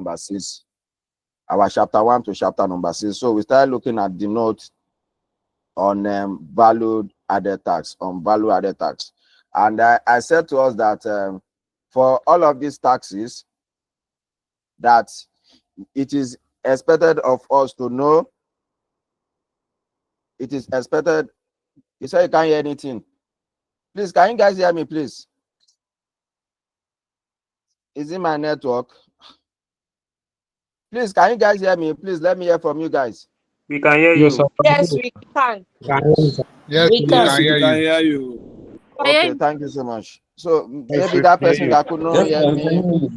number 6. Our chapter 1 to chapter number 6. So we started looking at the note on value added tax, and I said to us that for all of these taxes, that it is expected of us to know. It is expected. You say you can't hear anything. Please, can you guys hear me, please? Is it my network? Please, can you guys hear me? Please let me hear from you guys. We can hear you. Yes, we can. Yes, we can hear you. you. Okay, thank you so much. So maybe that person that could not hear me,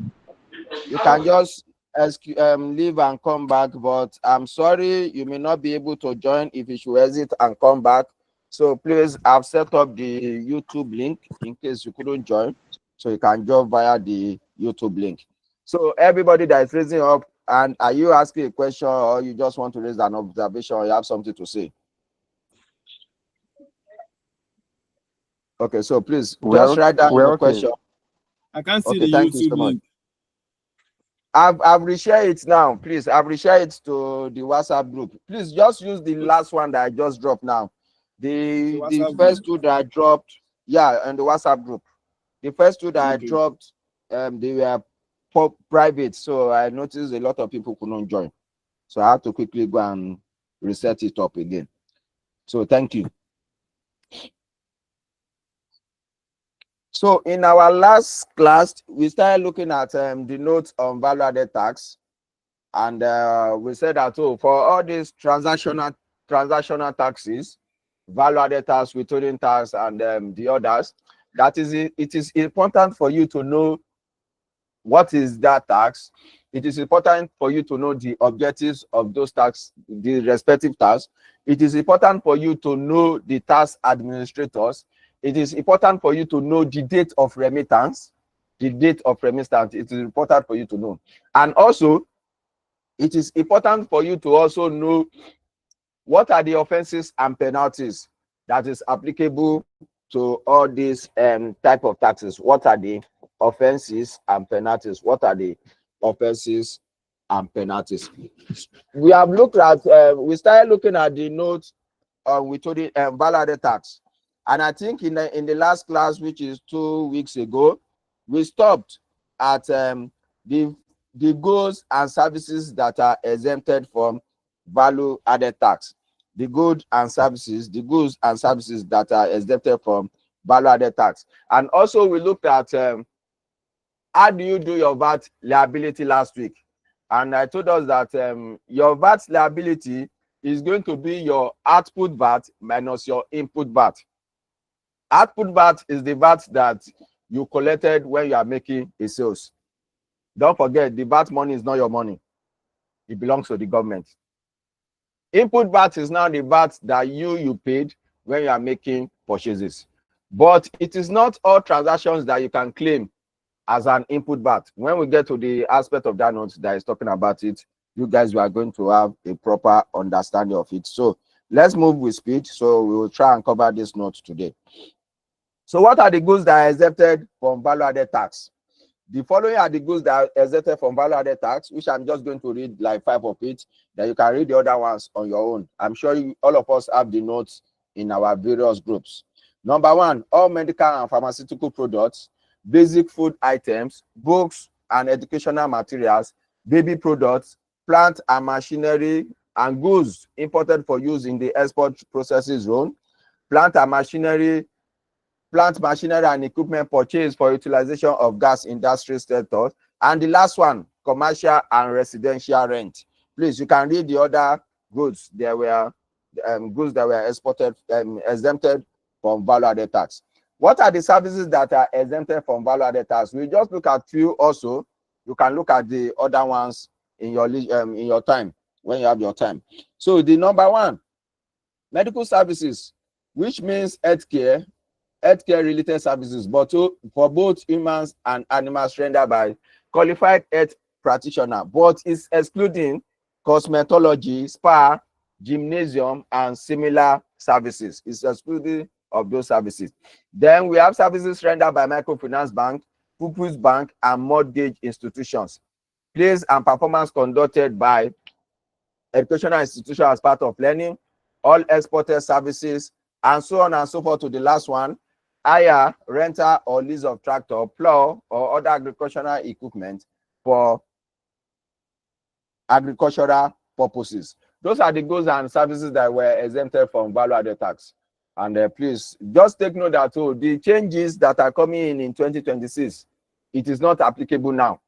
you can just leave and come back. But I'm sorry, you may not be able to join if you should exit and come back. So please, I've set up the YouTube link in case you couldn't join, so you can join via the YouTube link. So everybody that is raising up, and are you asking a question, or you just want to raise an observation, or you have something to say? Okay, so please just write down your question. I can't see the YouTube link. I've reshared it now. Please, I've reshared it to the WhatsApp group. Please just use the last one that I just dropped now. The first two that I dropped, yeah, in the WhatsApp group. The first two that I dropped, they were private, so I noticed a lot of people could not join. So I had to quickly go and reset it up again. So thank you. So in our last class, we started looking at the notes on value-added tax, and we said that for all these transactional taxes, value-added tax, withholding tax, and the others, it is important for you to know what is that tax. It is important for you to know the objectives of those tax, the respective tax. It is important for you to know the tax administrators. It is important for you to know the date of remittance. The date of remittance, it is important for you to know. And also, it is important for you to also know what are the offenses and penalties that is applicable to all these type of taxes. What are the offenses and penalties? What are the offenses and penalties? We have looked at, we started looking at the notes withholding value-added tax. And I think in the last class, which is 2 weeks ago, we stopped at the goods and services that are exempted from value-added tax. The goods and services that are exempted from value-added tax. And also we looked at how do you do your VAT liability last week. And I told us that your VAT liability is going to be your output VAT minus your input VAT. Output VAT is the VAT that you collected when you are making a sales. Don't forget, the VAT money is not your money. It belongs to the government. Input VAT is now the VAT that you paid when you are making purchases. But it is not all transactions that you can claim as an input VAT. When we get to the aspect of that note that is talking about it, you guys are going to have a proper understanding of it. So let's move with speed. So we will try and cover this note today. So what are the goods that are exempted from value-added tax? The following are the goods that are exempted from value-added tax, which I'm just going to read like 5 of it. Then you can read the other ones on your own. I'm sure all of us have the notes in our various groups. Number 1, all medical and pharmaceutical products, basic food items, books and educational materials, baby products, plant and machinery, and goods imported for use in the export processing zone, plant machinery and equipment purchased for utilization of gas industry sectors, and the last one, commercial and residential rent. Please, you can read the other goods. There were goods that were exported, exempted from value-added tax. What are the services that are exempted from value-added tax? We just look at few. Also, you can look at the other ones in your time, when you have your time. So the number 1, medical services, which means healthcare related services, but for both humans and animals, rendered by qualified health practitioner, but is excluding cosmetology, spa, gymnasium, and similar services. It's excluding of those services. Then we have services rendered by microfinance bank, pupils bank, and mortgage institutions. Plays and performance conducted by educational institution as part of learning, all exported services, and so on and so forth to the last one. Hire, rental, or lease of tractor, plow, or other agricultural equipment for agricultural purposes. Those are the goods and services that were exempted from value-added tax. And please just take note that the changes that are coming in 2026, it is not applicable now.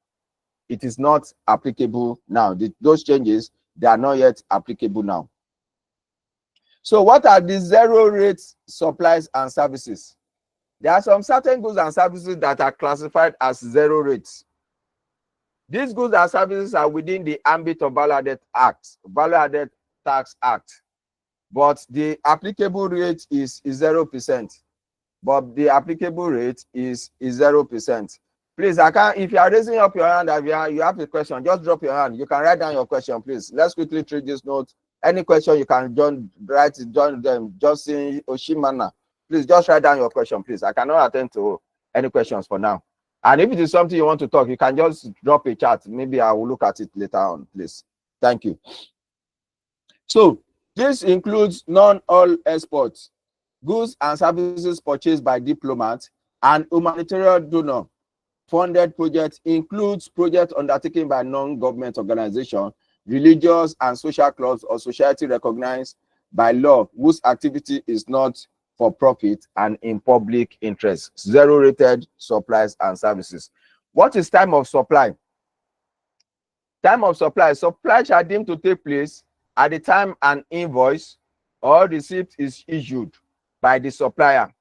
It is not applicable now. Those changes, they are not yet applicable now. So what are the zero rate supplies and services? There are some certain goods and services that are classified as zero rates. These goods and services are within the ambit of Value-Added Tax Act, but the applicable rate is 0%. But the applicable rate is 0%. Please, if you are raising up your hand, if you have a question, just drop your hand. You can write down your question, please. Let's quickly treat this note. Any question you can write it, join them. Just in Oshimana. Please just write down your question, please. I cannot attend to any questions for now. And if it is something you want to talk, you can just drop a chat. Maybe I will look at it later on, please. Thank you. So this includes non-all exports, goods and services purchased by diplomats, and humanitarian donor funded projects, includes projects undertaken by non-government organizations, religious and social clubs, or society recognized by law whose activity is not for profit and in public interest. Zero rated supplies and services. What is time of supply? Time of supply. Supply shall deemed to take place at the time an invoice or receipt is issued by the supplier,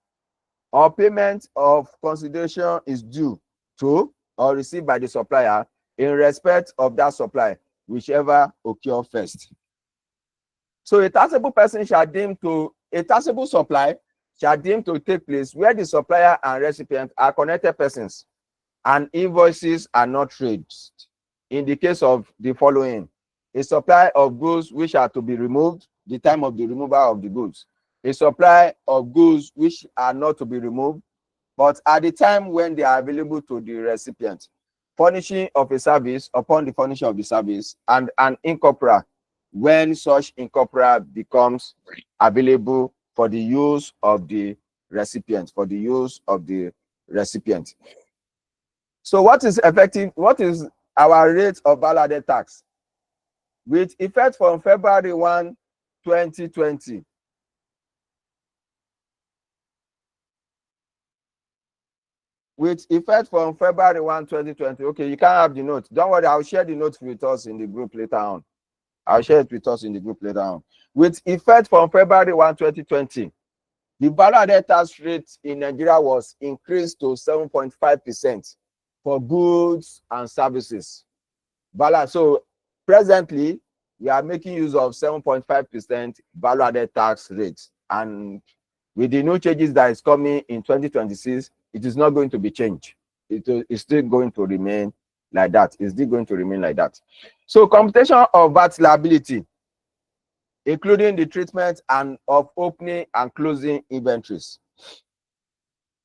or payment of consideration is due to or received by the supplier in respect of that supply, whichever occur first. So a taxable person shall deem to, a taxable supply shall deem to take place where the supplier and recipient are connected persons and invoices are not raised. In the case of the following: a supply of goods which are to be removed, the time of the removal of the goods; a supply of goods which are not to be removed, but at the time when they are available to the recipient; furnishing of a service upon the furnishing of the service; and an incorpora when such incorpora becomes available for the use of the recipient, So what is effective? What is our rate of value-added tax? With effect from February 1, 2020. With effect from February 1, 2020. Okay, you can't have the note. Don't worry, I'll share the notes with us in the group later on. With effect from February 1, 2020, the value-added tax rate in Nigeria was increased to 7.5% for goods and services. So presently, we are making use of 7.5% value-added tax rate. And with the new changes that is coming in 2026, it is not going to be changed. It is still going to remain like that. So computation of VAT liability, including the treatment and of opening and closing inventories.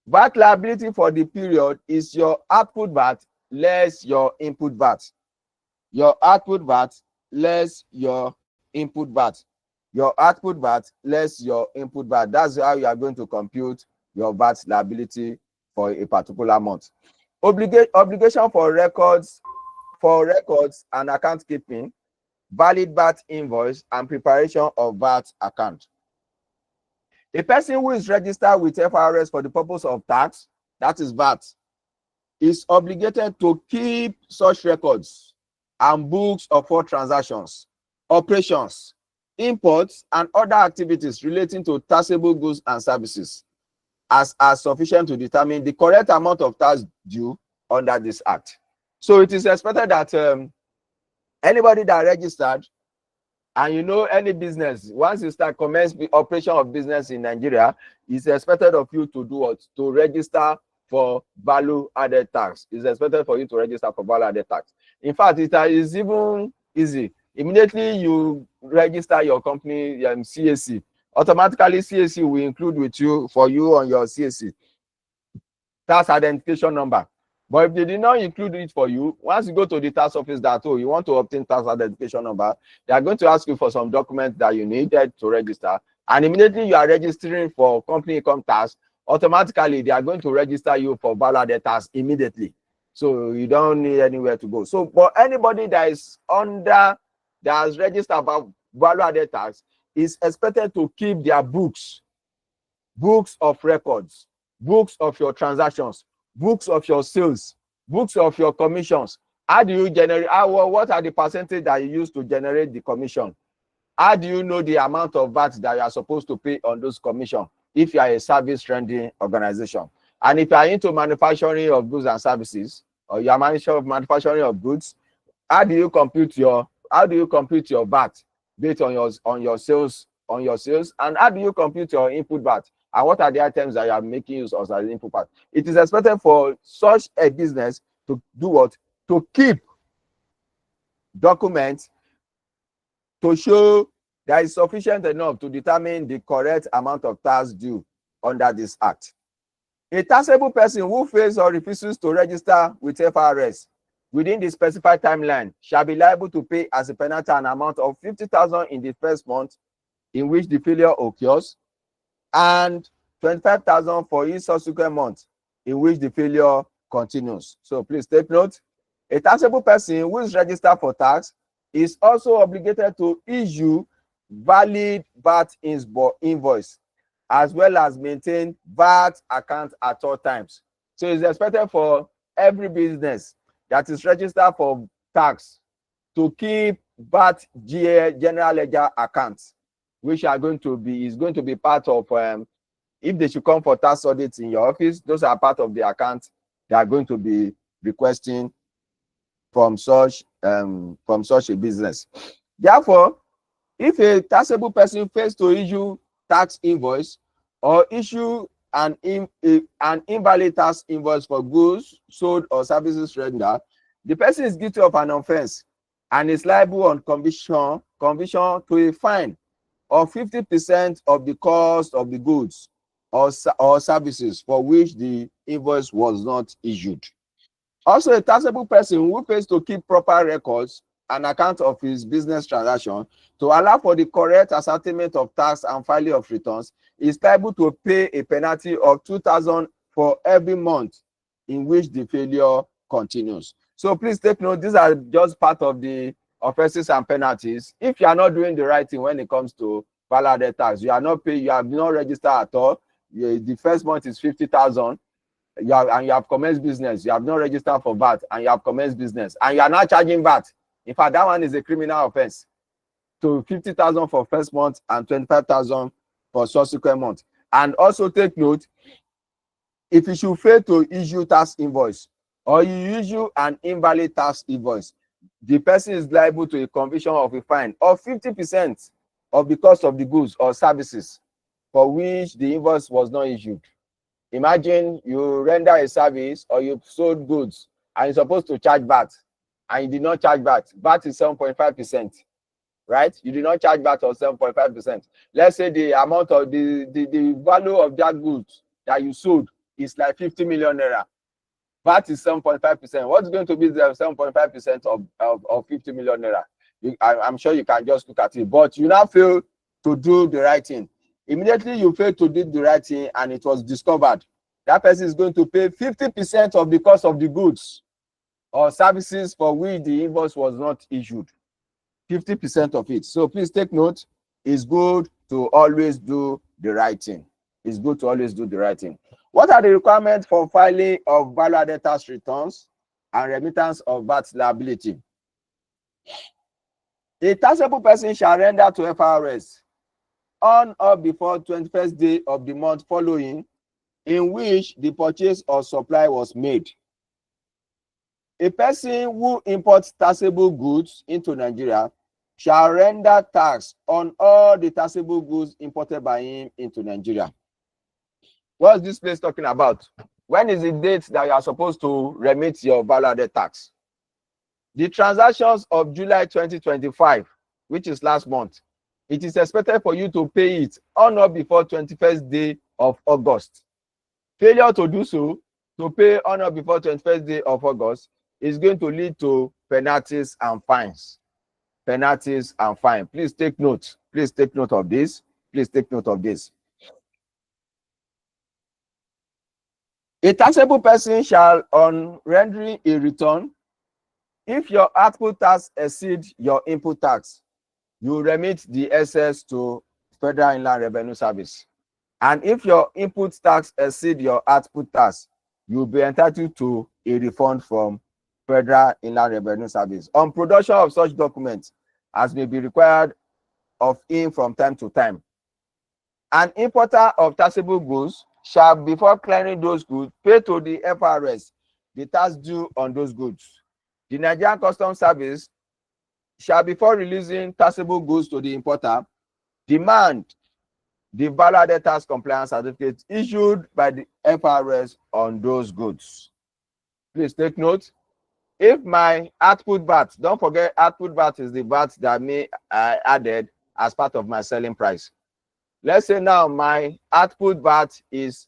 VAT liability for the period is your output VAT less your input VAT. Your output VAT less your input VAT. Your output VAT less your input VAT. That's how you are going to compute your VAT liability for a particular month. Obligation for records and account keeping, valid VAT invoice, and preparation of VAT account. A person who is registered with FRS for the purpose of tax, that is VAT, is obligated to keep such records and books of all transactions, operations, imports, and other activities relating to taxable goods and services as are sufficient to determine the correct amount of tax due under this act. So it is expected that anybody that registered, and you know, any business, once you start commence the operation of business in Nigeria, it's expected of you to do what? To register for value-added tax. It's expected for you to register for value-added tax. In fact, it is even easy. Immediately you register your company CAC, automatically CAC will include with you, for you on your CAC, tax identification number. But if they did not include it for you, once you go to the tax office that, oh, you want to obtain tax identification number, they are going to ask you for some documents that you needed to register. And immediately you are registering for company income tax, automatically they are going to register you for value-added tax immediately. So you don't need anywhere to go. So for anybody that is that has registered for value-added tax is expected to keep their books of records, books of your transactions, books of your sales, books of your commissions. How do you generate? What are the percentage that you use to generate the commission? How do you know the amount of VAT that you are supposed to pay on those commissions if you are a service rendering organization? And if you are into manufacturing of goods and services, or you are manufacturing of goods, how do you compute your VAT based on your sales, and how do you compute your input VAT? And what are the items that you are making use of as input VAT? It is expected for such a business to do what? To keep documents to show that is sufficient enough to determine the correct amount of tax due under this act. A taxable person who fails or refuses to register with FRS within the specified timeline shall be liable to pay as a penalty an amount of 50,000 in the first month in which the failure occurs, and 25,000 for each subsequent month in which the failure continues. So please take note. A taxable person who is registered for tax is also obligated to issue valid VAT invoice, as well as maintain VAT account at all times. So it's expected for every business that is registered for tax to keep VAT general ledger accounts, which is going to be part of, if they should come for tax audits in your office, those are part of the accounts they are going to be requesting from such a business. Therefore, if a taxable person fails to issue tax invoice or issue an invalid tax invoice for goods sold or services rendered, the person is guilty of an offense and is liable on conviction to a fine of 50% of the cost of the goods or services for which the invoice was not issued. Also, a taxable person who fails to keep proper records and account of his business transaction to allow for the correct ascertainment of tax and filing of returns is liable to pay a penalty of 2,000 for every month in which the failure continues. So please take note, these are just part of the offenses and penalties. If you are not doing the right thing when it comes to value-added tax, you are not paying, you have not registered at all. The first month is 50,000. You have commenced business, you have not registered for VAT, and you have commenced business, and you are not charging VAT. In fact, that one is a criminal offense. So 50,000 for first month and 25,000 for subsequent month. And also take note, if you should fail to issue tax invoice or you issue an invalid tax invoice, the person is liable to a conviction of a fine of 50% of the cost of the goods or services for which the invoice was not issued. Imagine you render a service or you sold goods and you're supposed to charge VAT and you did not charge VAT. VAT is 7.5%, right? You did not charge VAT of 7.5%. Let's say the amount of the value of that goods that you sold is like 50 million naira. VAT is 7.5%. What's going to be the 7.5% of 50 million naira? I'm sure you can just look at it, but you now fail to do the right thing. Immediately you fail to do the right thing and it was discovered, that person is going to pay 50% of the cost of the goods or services for which the invoice was not issued. 50% of it. So please take note, it's good to always do the right thing. It's good to always do the right thing. What are the requirements for filing of value-added tax returns and remittance of VAT liability? A taxable person shall render to FRS on or before 21st day of the month following in which the purchase or supply was made. A person who imports taxable goods into Nigeria shall render tax on all the taxable goods imported by him into Nigeria. What is this place talking about? When is the date that you are supposed to remit your value-added tax? The transactions of July 2025, which is last month, it is expected for you to pay it on or before 21st day of August. Failure to do so, to pay on or before 21st day of August is going to lead to penalties and fines. Penalties and fine. Please take note. Please take note of this. Please take note of this. A taxable person shall, on rendering a return, if your output tax exceed your input tax, you remit the excess to Federal Inland Revenue Service. And if your input tax exceed your output tax, you'll be entitled to a refund from Federal Inland Revenue Service on production of such documents as may be required of him from time to time. An importer of taxable goods shall, before clearing those goods, pay to the FRS the tax due on those goods. The Nigerian Customs Service shall, before releasing taxable goods to the importer, demand the valid tax compliance certificate issued by the FRS on those goods. Please take note. If my output VAT, don't forget output VAT is the VAT that I added as part of my selling price. Let's say now my output VAT is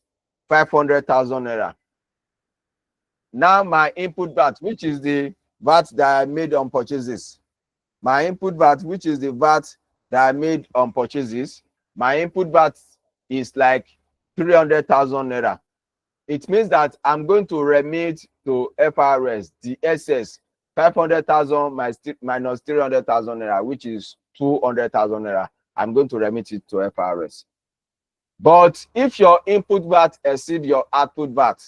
500,000 naira. Now my input VAT, which is the VAT that I made on purchases, my input VAT, which is the VAT that I made on purchases, my input VAT is like 300,000 naira. It means that I'm going to remit to FRS the excess 500,000 minus 300,000 naira, which is 200,000 naira. I'm going to remit it to FRS. But if your input VAT exceed your output VAT,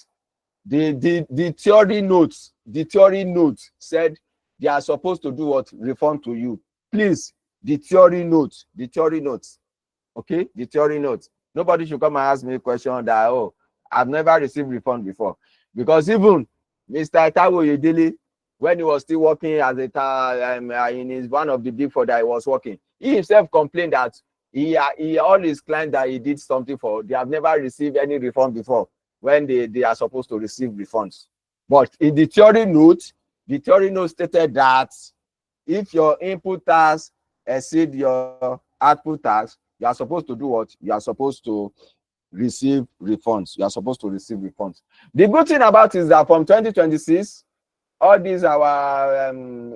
the theory notes said they are supposed to do what? Refund to you. Please, the theory notes, okay? The theory notes. Nobody should come and ask me a question that, oh, I've never received refund before. Because even Mr. Tawo Yedele, when he was still working as in his one of the big four that he was working, he himself complained that he all his clients that he did something for, they have never received any refund before when they are supposed to receive refunds. But in the theory note stated that if your input tax exceed your output tax, you are supposed to do what? You are supposed to receive refunds. You are supposed to receive refunds. The good thing about it is that from 2026, all these our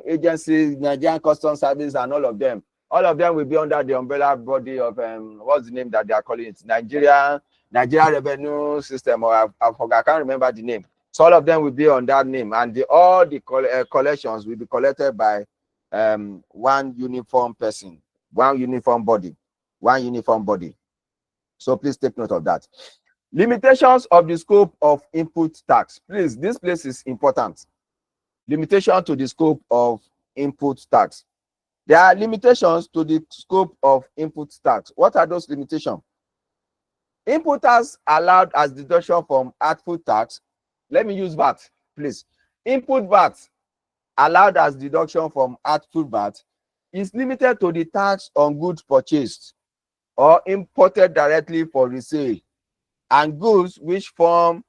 agencies, Nigerian Customs Service and all of them will be under the umbrella body of what's the name that they are calling it? Nigeria Revenue System, or I can't remember the name. So all of them will be on that name, and all the collections will be collected by one uniform person, one uniform body. So please take note of that. Limitations of the scope of input tax. Please, this place is important. Limitation to the scope of input tax. There are limitations to the scope of input tax. What are those limitations? Input tax allowed as deduction from output tax. Let me use VAT, please. Input VAT allowed as deduction from output VAT is limited to the tax on goods purchased or imported directly for resale, and goods which form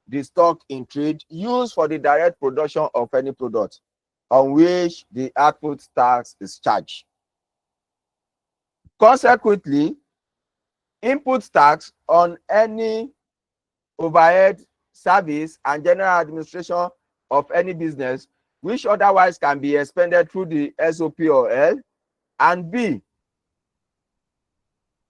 the stock in trade used for the direct production of any product on which the output tax is charged. Consequently, input tax on any overhead, service, and general administration of any business which otherwise can be expended through the SOP or L, and B,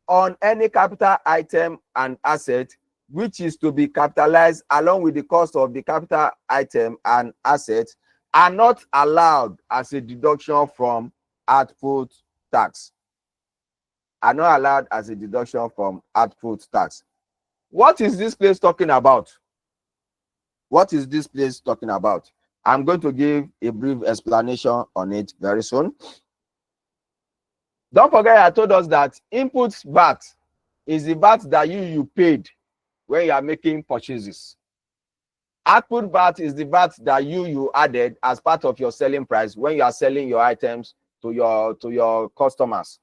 on any capital item and asset which is to be capitalized along with the cost of the capital item and asset, are not allowed as a deduction from output tax. Are not allowed as a deduction from output tax. What is this place talking about? What is this place talking about? I'm going to give a brief explanation on it very soon. Don't forget, I told us that input VAT is the VAT that you paid when you are making purchases. Output VAT is the VAT that you added as part of your selling price when you are selling your items to your customers.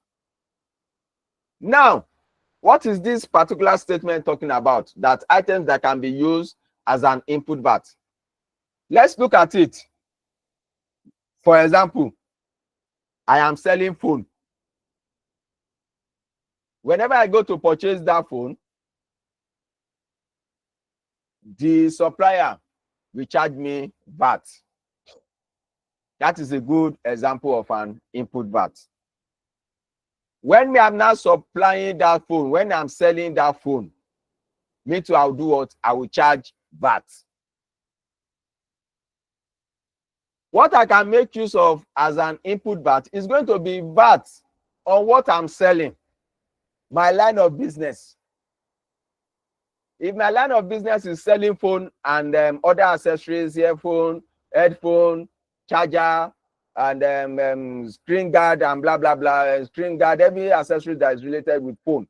Now, what is this particular statement talking about? That items that can be used as an input VAT. Let's look at it. For example, I am selling phone. Whenever I go to purchase that phone, the supplier will charge me VAT. That is a good example of an input VAT. When me I'm now supplying that phone, when I'm selling that phone, me too, I'll do what? I will charge VAT. What I can make use of as an input VAT is going to be VAT on what I'm selling, my line of business. If my line of business is selling phone and other accessories, earphone, headphone, charger, and screen guard and blah, blah, blah, screen guard, every accessory that is related with phone.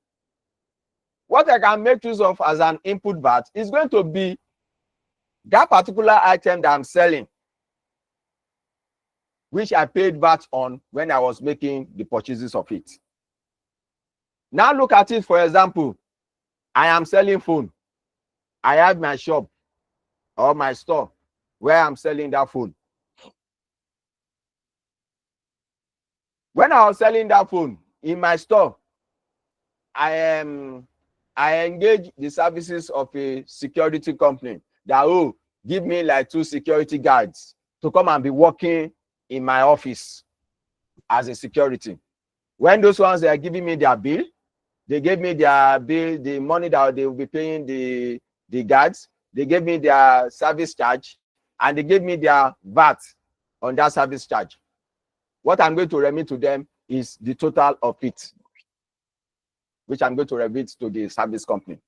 What I can make use of as an input VAT is going to be that particular item that I'm selling, which I paid VAT on when I was making the purchases of it. Now look at it, for example, I am selling phone. I have my shop or my store where I'm selling that phone. When I was selling that phone in my store, I engage the services of a security company that give me like 2 security guards to come and be working in my office as a security. When those ones they are giving me their bill, they gave me their bill, the money that they will be paying the guards, they gave me their service charge, and they gave me their VAT on that service charge. What I'm going to remit to them is the total of it, which I'm going to remit to the service company.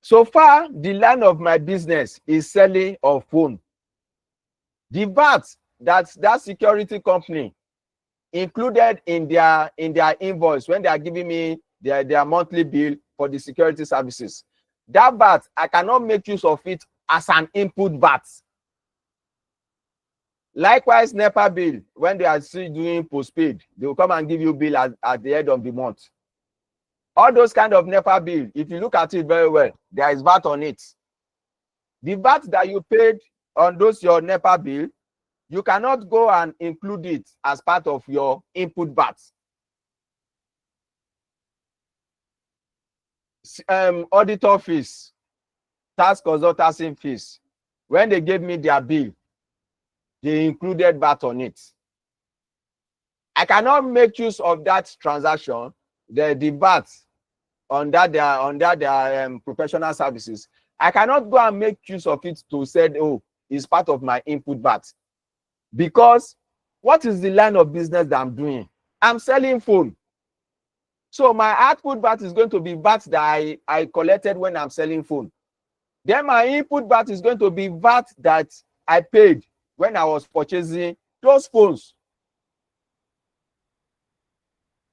So far, the line of my business is selling of phone. The VAT that security company included in their invoice when they are giving me their monthly bill for the security services, that VAT, I cannot make use of it as an input VAT. Likewise, NEPA bill, when they are still doing postpaid, they will come and give you bill at the end of the month. All those kind of NEPA bill, if you look at it very well, there is VAT on it. The VAT that you paid on those your NEPA bill, you cannot go and include it as part of your input VAT. Auditor fees, tax consultancy fees, when they gave me their bill, they included VAT on it. I cannot make use of that transaction, the VAT on their professional services. I cannot go and make use of it to say, it's part of my input VAT. Because what is the line of business that I'm doing? I'm selling phone. So my output VAT is going to be VAT that I collected when I'm selling phone. Then my input VAT is going to be VAT that I paid when I was purchasing those phones.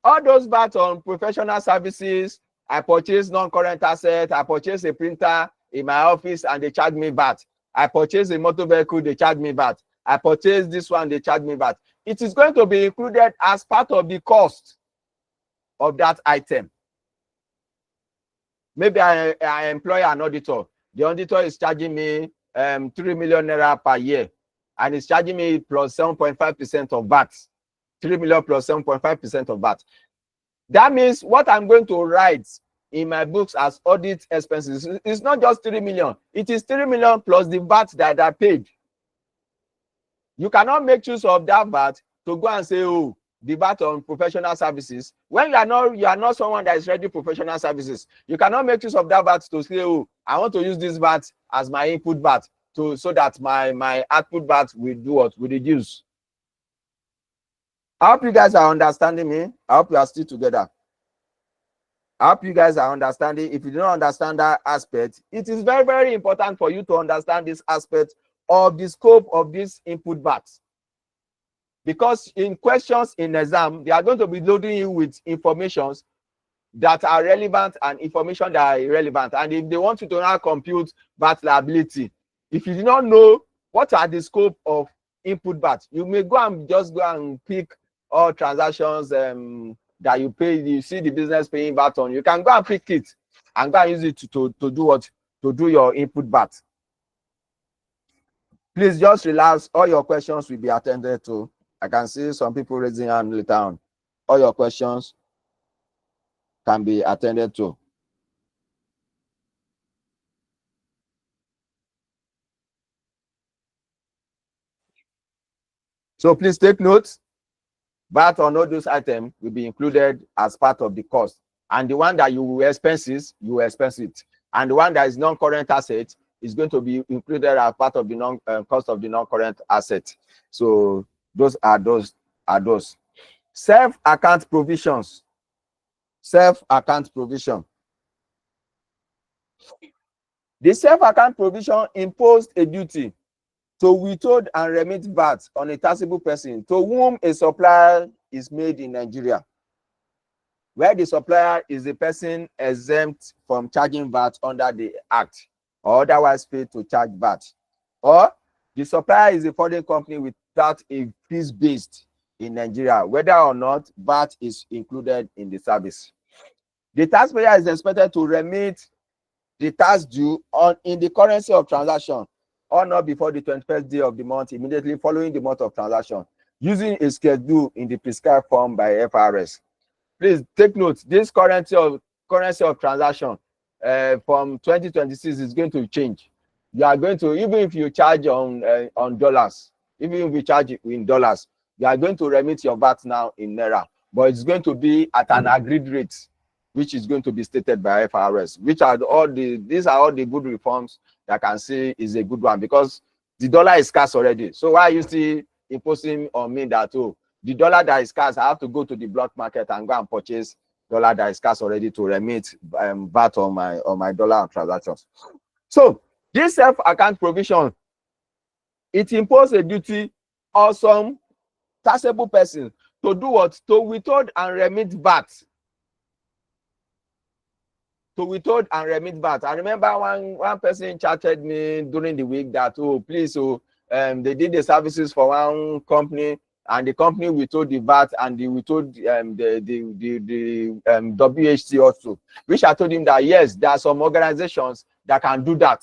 All those VAT on professional services, I purchased non-current asset, I purchased a printer in my office and they charge me VAT. I purchased a motor vehicle, they charge me VAT. I purchased this one, they charge me VAT. It is going to be included as part of the cost of that item. Maybe I employ an auditor. The auditor is charging me 3 million naira per year, and it's charging me plus 7.5% of VAT. 3 million plus 7.5% of VAT. That means what I'm going to write in my books as audit expenses is not just 3 million. It is 3 million plus the VAT that I paid. You cannot make use of that VAT to go and say, the VAT on professional services. When you are not someone that is ready professional services, you cannot make use of that VAT to say, I want to use this VAT as my input VAT so that my output VAT will do what? Will reduce. I hope you guys are understanding me. I hope you are still together. I hope you guys are understanding. If you don't understand that aspect, it is very, very important for you to understand this aspect of the scope of this input VAT. Because in questions in exam, they are going to be loading you with informations that are relevant and information that are irrelevant. And if they want you to now compute VAT liability, if you do not know what are the scope of input VAT, you may go and pick all transactions that you pay. You see the business paying VAT on. You can go and pick it and go and use it to do what? To do your input VAT. Please just relax. All your questions will be attended to. I can see some people raising hand later on. All your questions can be attended to. So please take note. VAT on all those items will be included as part of the cost. And the one that you will expenses, you will expense it. And the one that is non-current asset is going to be included as part of the cost of the non-current asset. So those are those. Self-account provisions. Self-account provision. The self-account provision imposed a duty to withhold and remit VAT on a taxable person to whom a supplier is made in Nigeria, where the supplier is the person exempt from charging VAT under the Act or otherwise paid to charge VAT, or the supplier is a foreign company without a fees based in Nigeria, whether or not VAT is included in the service. The taxpayer is expected to remit the tax due in the currency of transaction or not before the 21st day of the month immediately following the month of transaction, using a schedule in the prescribed form by FRS. Please take note, this currency of transaction from 2026 is going to change. You are going to, even if you charge on dollars, even if you charge in dollars, you are going to remit your VAT now in Naira, but it's going to be at an agreed rate, which is going to be stated by FRS, these are all the good reforms that I can say is a good one, because the dollar is scarce already. So why are you still imposing on me that, oh, the dollar that is scarce, I have to go to the block market and go and purchase dollar that is scarce already to remit VAT on my dollar transactions? So this self-account provision, it imposes a duty on some taxable person to do what? To withhold and remit VAT. To withhold and remit VAT. I remember one person chatted me during the week that, oh, please, they did the services for one company, and the company withhold the VAT, and they withhold the WHT also, which I told him that yes, there are some organizations that can do that.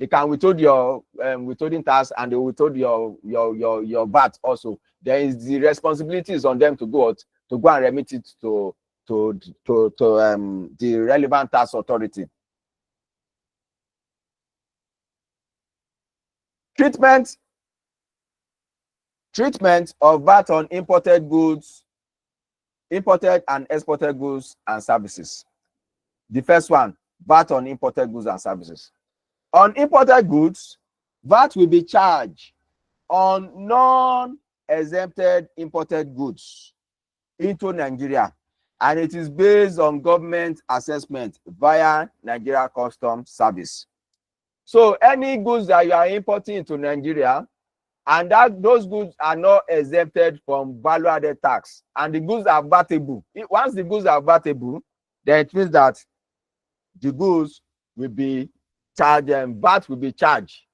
They can withhold your withholding tax, and they withhold your VAT also. There is the responsibilities on them to go and remit it to the relevant tax authority. Treatment of VAT on imported and exported goods and services. The first one, VAT on imported goods and services. On imported goods, VAT will be charged on non-exempted imported goods into Nigeria, and it is based on government assessment via Nigeria Customs Service. So any goods that you are importing into Nigeria, and those goods are not exempted from value-added tax, and the goods are VATable. Once the goods are VATable, then it means that the goods will be charged, and VAT will be charged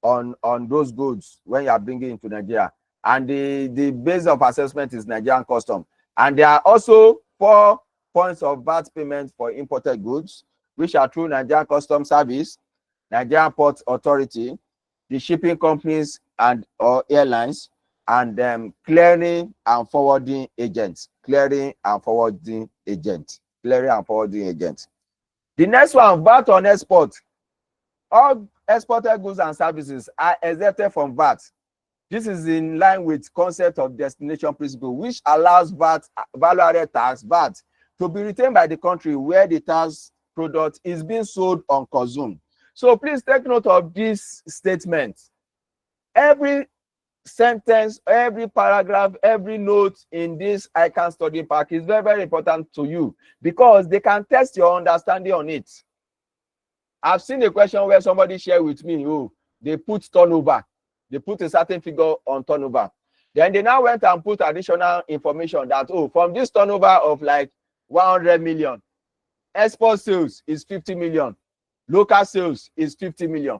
on those goods when you are bringing into Nigeria. And the base of assessment is Nigerian Custom. And there are also 4 points of VAT payment for imported goods, which are through Nigerian Custom Service, Nigerian Port Authority, the shipping companies or airlines, and clearing and forwarding agents. The next one, VAT on export. All exported goods and services are exempted from VAT. This is in line with concept of destination principle, which allows value-added tax, VAT, to be retained by the country where the tax product is being sold or consumed. So please take note of this statement. Every sentence, every paragraph, every note in this ICANN study pack is very, very important to you, because they can test your understanding on it. I've seen a question where somebody shared with me, oh, they put turnover. They put a certain figure on turnover. Then they now went and put additional information that, oh, from this turnover of like 100 million, export sales is 50 million, local sales is 50 million.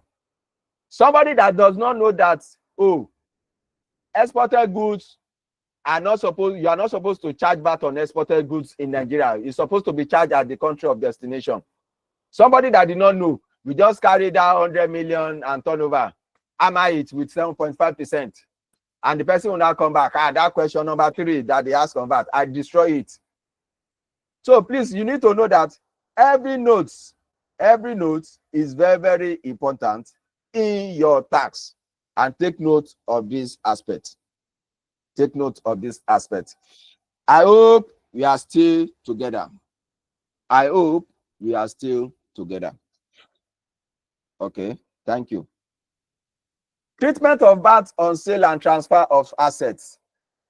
Somebody that does not know that, oh, exported goods are not supposed, you are not supposed to charge VAT on exported goods in Nigeria. It's supposed to be charged at the country of destination. Somebody that did not know, we just carry that 100 million and turnover, hammer it with 7.5%. And the person will now come back. That question number 3 that they ask on VAT, I destroy it. So please, you need to know that every note is very, very important in your tax. And take note of this aspect. Take note of this aspect. I hope we are still together. I hope we are still together. Okay, thank you. Treatment of VAT on sale and transfer of assets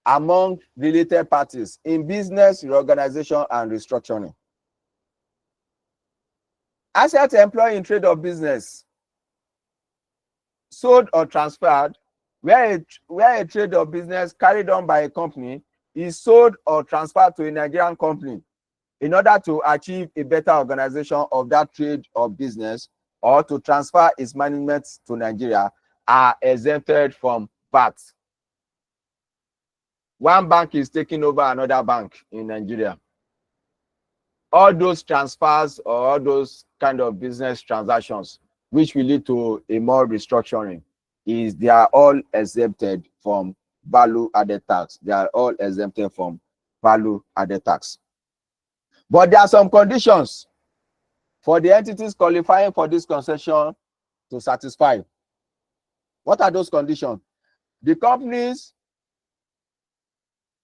among related parties in business reorganization and restructuring. Assets employed in trade or business sold or transferred where a trade or business carried on by a company is sold or transferred to a Nigerian company in order to achieve a better organization of that trade or business or to transfer its management to Nigeria are exempted from VAT. One bank is taking over another bank in Nigeria. All those transfers or all those kind of business transactions which will lead to a more restructuring they are all exempted from value added tax. They are all exempted from value added tax. But there are some conditions for the entities qualifying for this concession to satisfy. What are those conditions? The companies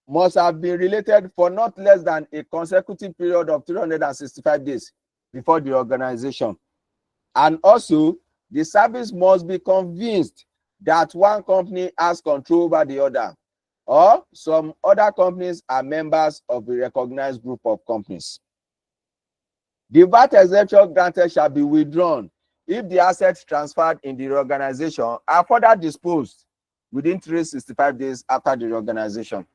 must have been related for not less than a consecutive period of 365 days before the organization. And also, the service must be convinced that one company has control over the other, or some other companies are members of a recognized group of companies. The VAT exemption granted shall be withdrawn if the assets transferred in the reorganization are further disposed within 365 days after the reorganization.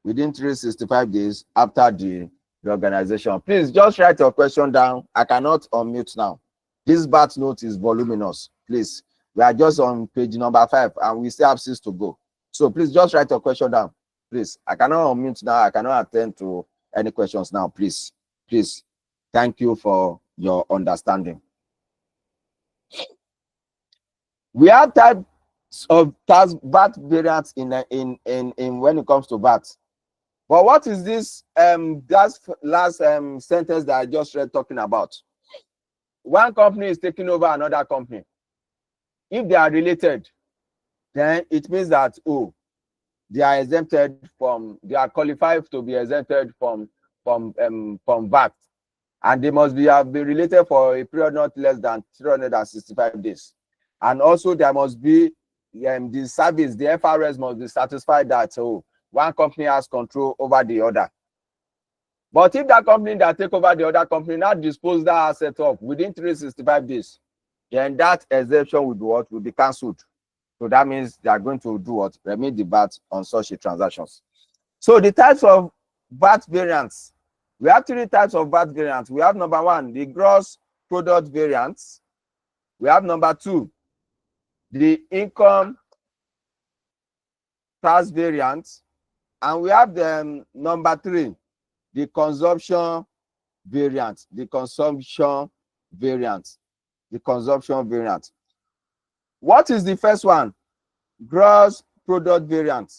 Within 365 days after the reorganization. Please just write your question down. I cannot unmute now. This VAT note is voluminous. Please, we are just on page number 5 and we still have 6 to go. So please just write your question down. Please, I cannot unmute now. I cannot attend to any questions now. Please, please. Thank you for your understanding. We have types of tax VAT variants in when it comes to VAT. But what is this last sentence that I just read talking about? One company is taking over another company. If they are related, then it means that they are exempted from, they are qualified to be exempted from VAT, and they must have been related for a period not less than 365 days. And also there must be the service, the FRS must be satisfied that one company has control over the other. But if that company that take over the other company now dispose that asset off within 365 days, then that exemption will be what? Will be cancelled. So that means they are going to do what? Remit the VAT on such transactions. So the types of VAT variants. We have 3 types of VAT variants. We have number 1, the gross product variants. We have number 2, the income tax variants. And we have the number 3, the consumption variant. The consumption variant. The consumption variant. What is the first one? Gross product variant.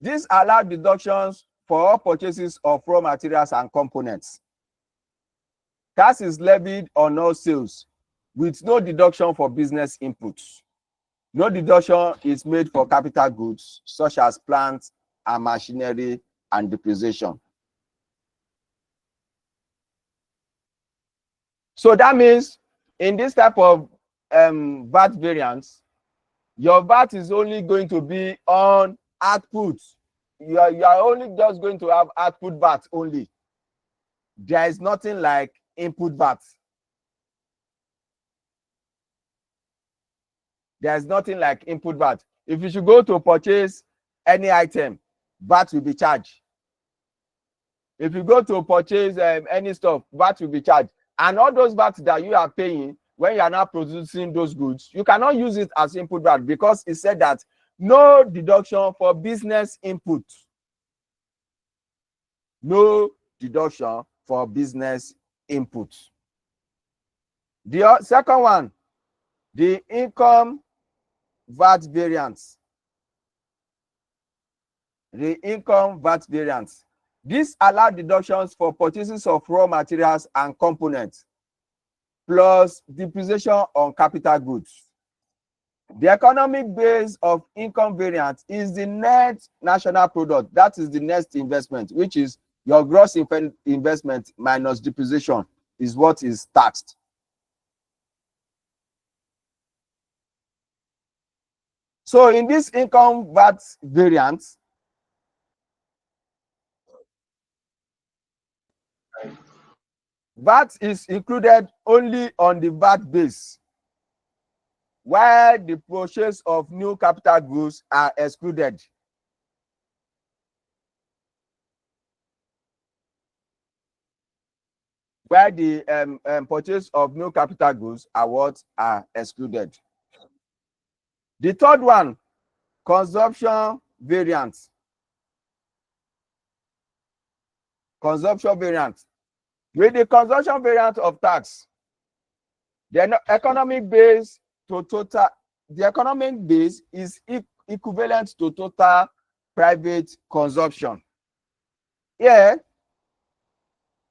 These allow deductions for all purchases of raw materials and components. Tax is levied on all sales with no deduction for business inputs. No deduction is made for capital goods such as plant and machinery and depreciation. So that means in this type of VAT variants, your VAT is only going to be on output. You are only just going to have output VAT only. There is nothing like input VAT. There is nothing like input VAT. If you should go to purchase any item, VAT will be charged. If you go to purchase any stuff, VAT will be charged. And all those VAT that you are paying when you are not producing those goods, you cannot use it as input VAT because it said that no deduction for business input. No deduction for business input. The second one, the income VAT variants. The income VAT variants. These allow deductions for purchases of raw materials and components. plus depreciation on capital goods. The economic base of income variance is the net national product. That is the next investment, which is your gross investment minus depreciation is what is taxed. So in this income VAT variance, VAT is included only on the VAT base, while the purchase of new capital goods are excluded. Where the purchase of new capital goods are excluded. The third one, consumption variance. Consumption variance. With the consumption variance of tax, the economic base is equivalent to total private consumption. Here,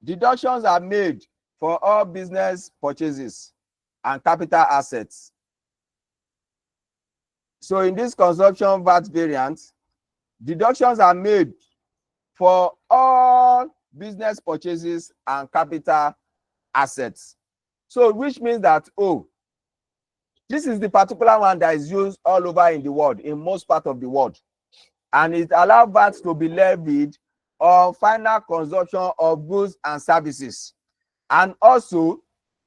deductions are made for all business purchases and capital assets. So in this consumption VAT variance, deductions are made for all business purchases and capital assets. So which means that, oh, this is the particular one that is used all over in the world, in most part of the world. And it allows VAT to be levied on final consumption of goods and services. And also,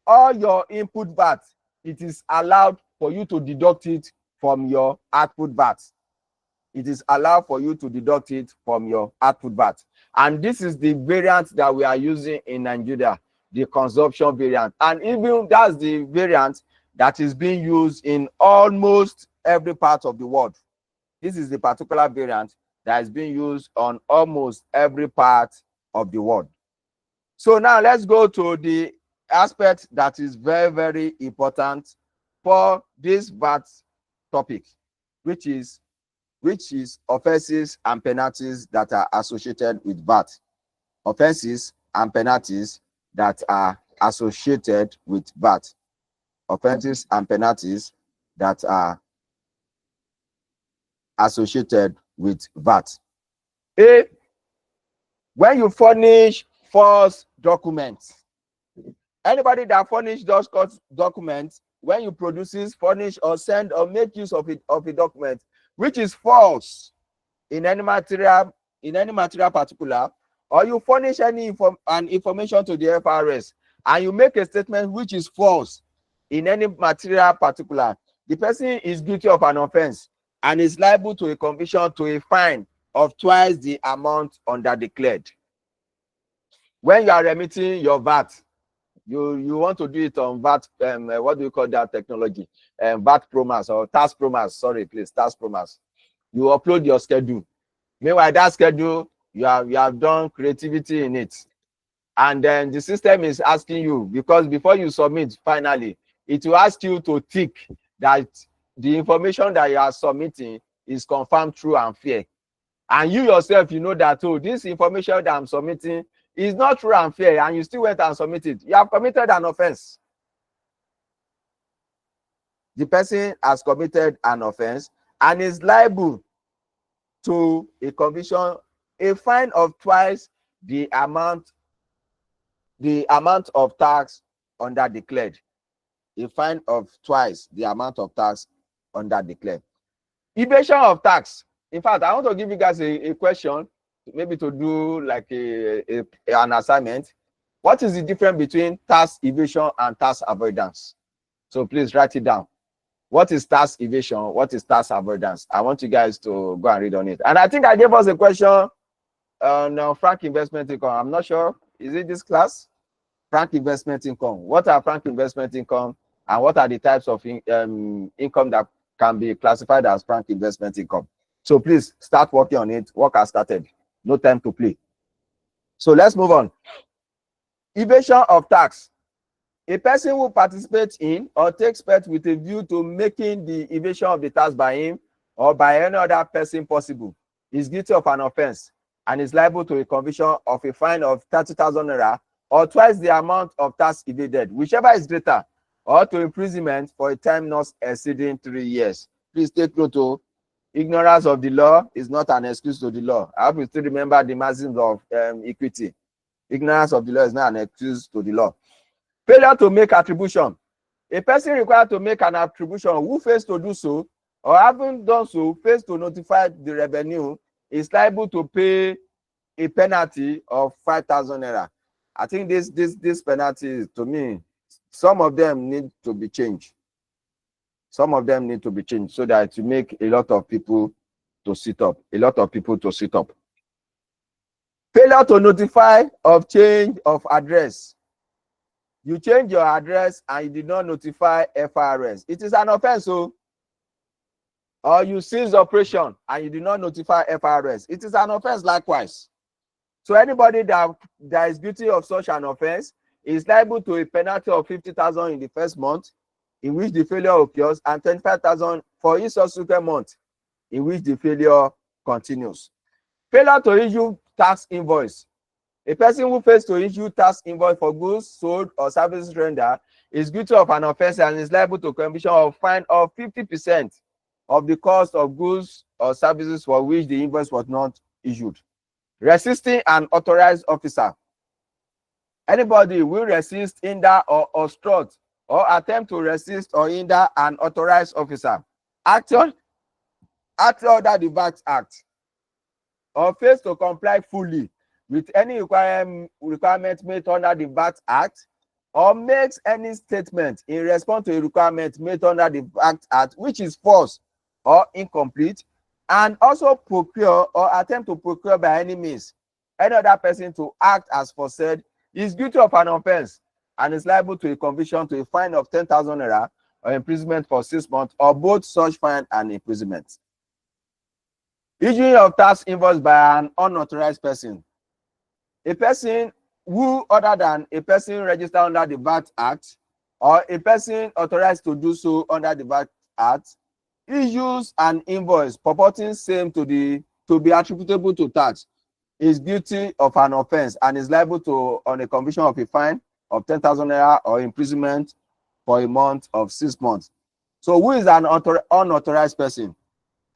all your input VAT, it is allowed for you to deduct it from your output VAT. It is allowed for you to deduct it from your output VAT. And this is the variant that we are using in Nigeria, the consumption variant. And even that's the variant that is being used in almost every part of the world. This is the particular variant that is being used on almost every part of the world. So now let's go to the aspect that is very, very important for this VAT topic, which is offenses and penalties that are associated with VAT. Offenses and penalties that are associated with VAT. Offenses and penalties that are associated with VAT. A, when you furnish false documents. Anybody that furnish those documents, when you produce, furnish, or send or make use of a document which is false in any material particular, or you furnish any information to the FRS and you make a statement which is false in any material particular, the person is guilty of an offense and is liable to a conviction to a fine of twice the amount underdeclared. When you are remitting your VAT, you want to do it on VAT, what do you call that technology? VAT promas or tax promas, sorry, please, tax promas. You upload your schedule. Meanwhile, that schedule, you have done creativity in it. And then the system is asking you, because before you submit, finally, it will ask you to tick that the information that you are submitting is confirmed true and fair. And you yourself, you know that, oh, this information that I'm submitting is not true and fair, and you still went and submitted. You have committed an offense. The person has committed an offense and is liable to a conviction, a fine of twice the amount of tax underdeclared. A fine of twice the amount of tax underdeclared. Evasion of tax. In fact, I want to give you guys a question, maybe to do like an assignment. What is the difference between tax evasion and tax avoidance? So please write it down. What is tax evasion? What is tax avoidance? I want you guys to go and read on it. And I think I gave us a question on frank investment income. I'm not sure. Is it this class? Frank investment income. What are frank investment income? And what are the types of income that can be classified as frank investment income? So please start working on it. Work has started. No time to play. So let's move on. Evasion of tax. A person who participates in or takes part with a view to making the evasion of the tax by him or by any other person possible is guilty of an offense and is liable to a conviction of a fine of 30,000 naira or twice the amount of tax evaded, whichever is greater, or to imprisonment for a time not exceeding 3 years. Please take note of ignorance of the law is not an excuse to the law. I hope you still remember the maxims of equity. Ignorance of the law is not an excuse to the law. Failure to make attribution. A person required to make an attribution who fails to do so or having done so fails to notify the revenue is liable to pay a penalty of 5,000 naira. I think this penalty, to me, some of them need to be changed. Some of them need to be changed so that to make a lot of people to sit up. A lot of people to sit up. Failure to notify of change of address. You change your address and you did not notify FRS. It is an offense, so. Or you cease operation and you did not notify FRS. It is an offense likewise. So anybody that is guilty of such an offense is liable to a penalty of 50,000 in the first month, in which the failure occurs, and 25,000 for each subsequent month, in which the failure continues. Failure to issue tax invoice. A person who fails to issue tax invoice for goods sold or services rendered is guilty of an offense and is liable to commission or fine of 50% of the cost of goods or services for which the invoice was not issued. Resisting an authorized officer. Anybody will resist, hinder, or obstruct, or attempt to resist or hinder an authorized officer. Act under the VAT Act, or fails to comply fully with any requirement made under the VAT Act, or makes any statement in response to a requirement made under the VAT Act which is false or incomplete, and also procure or attempt to procure by any means any other person to act as foresaid, is guilty of an offense and is liable to a conviction to a fine of 10,000 naira or imprisonment for 6 months, or both such fine and imprisonment. Issuing of tax invoice by an unauthorized person. A person who, other than a person registered under the VAT Act or a person authorized to do so under the VAT Act, issues an invoice purporting same to be attributable to tax, is guilty of an offense and is liable to on a conviction of a fine of 10,000 naira or imprisonment for a month of 6 months. So who is an unauthorized person?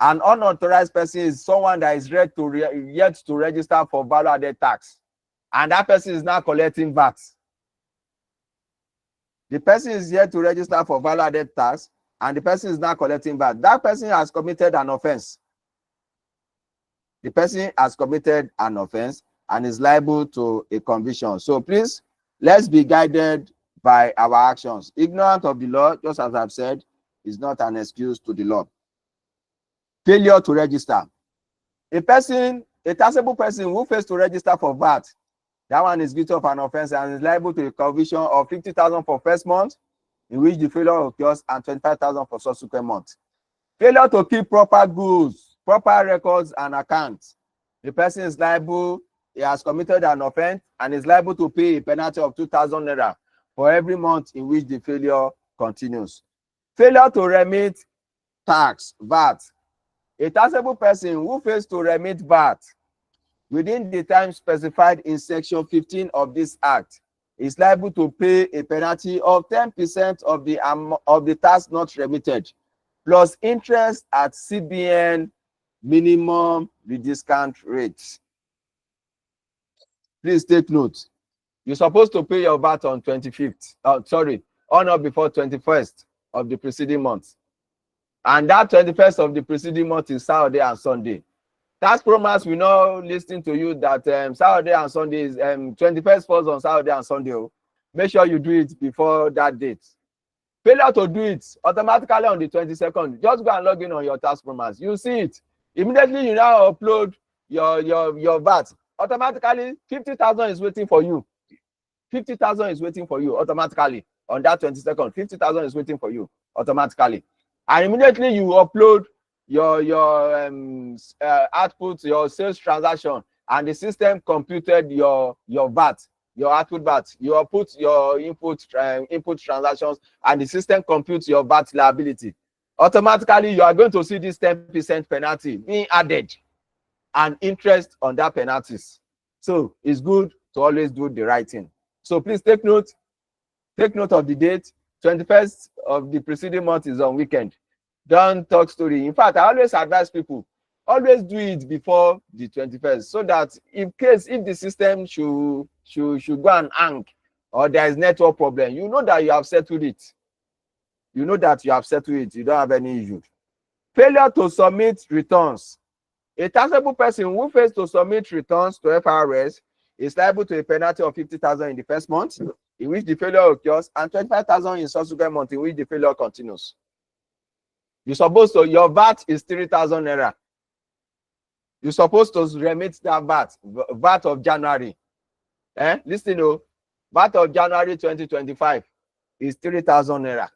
An unauthorized person is someone that is yet to register for value-added tax, and that person is now collecting VAT. The person is yet to register for value-added tax, and the person is now collecting VAT. That person has committed an offense. The person has committed an offense and is liable to a conviction. So please, let's be guided by our actions. Ignorance of the law, just as I've said, is not an excuse to the law. Failure to register. A taxable person who fails to register for VAT, that one is guilty of an offense and is liable to a conviction of 50,000 for first month, in which the failure occurs, and 25,000 for subsequent month. Failure to keep proper goods, proper records and accounts. The person is liable, he has committed an offense and is liable to pay a penalty of 2,000 naira for every month in which the failure continues. Failure to remit tax, VAT. A taxable person who fails to remit VAT within the time specified in section 15 of this act is liable to pay a penalty of 10% of the tax not remitted, plus interest at CBN minimum discount rates. Please take note. You're supposed to pay your VAT on 25th. On or before 21st of the preceding month. And that 21st of the preceding month is Saturday and Sunday. Tax promos will not listen to you that Saturday and Sunday is 21st falls on Saturday and Sunday. Make sure you do it before that date. Failure to do it automatically on the 22nd. Just go and log in on your tax promos. You see it. Immediately you now upload your VAT. Automatically 50,000 is waiting for you. 50,000 is waiting for you automatically on that 22nd. 50,000 is waiting for you automatically. And immediately you upload your output, your sales transaction, and the system computed your VAT, your output VAT. You put your input transactions, and the system computes your VAT liability. Automatically, you are going to see this 10% penalty being added and interest on that penalties. So it's good to always do the right thing. So please take note of the date. 21st of the preceding month is on weekend. Don't talk story. In fact, I always advise people, always do it before the 21st, so that if the system should go and hang, or there is network problem, you know that you have settled it. You know that you have settled it. You don't have any issue. Failure to submit returns. A taxable person who fails to submit returns to FRS is liable to a penalty of 50,000 in the first month, in which the failure occurs, and 25,000 in subsequent month, in which the failure continues. You're supposed to, your VAT is 3,000 naira. You're supposed to remit that VAT of January. Listen, VAT of January 2025 is 3,000 naira.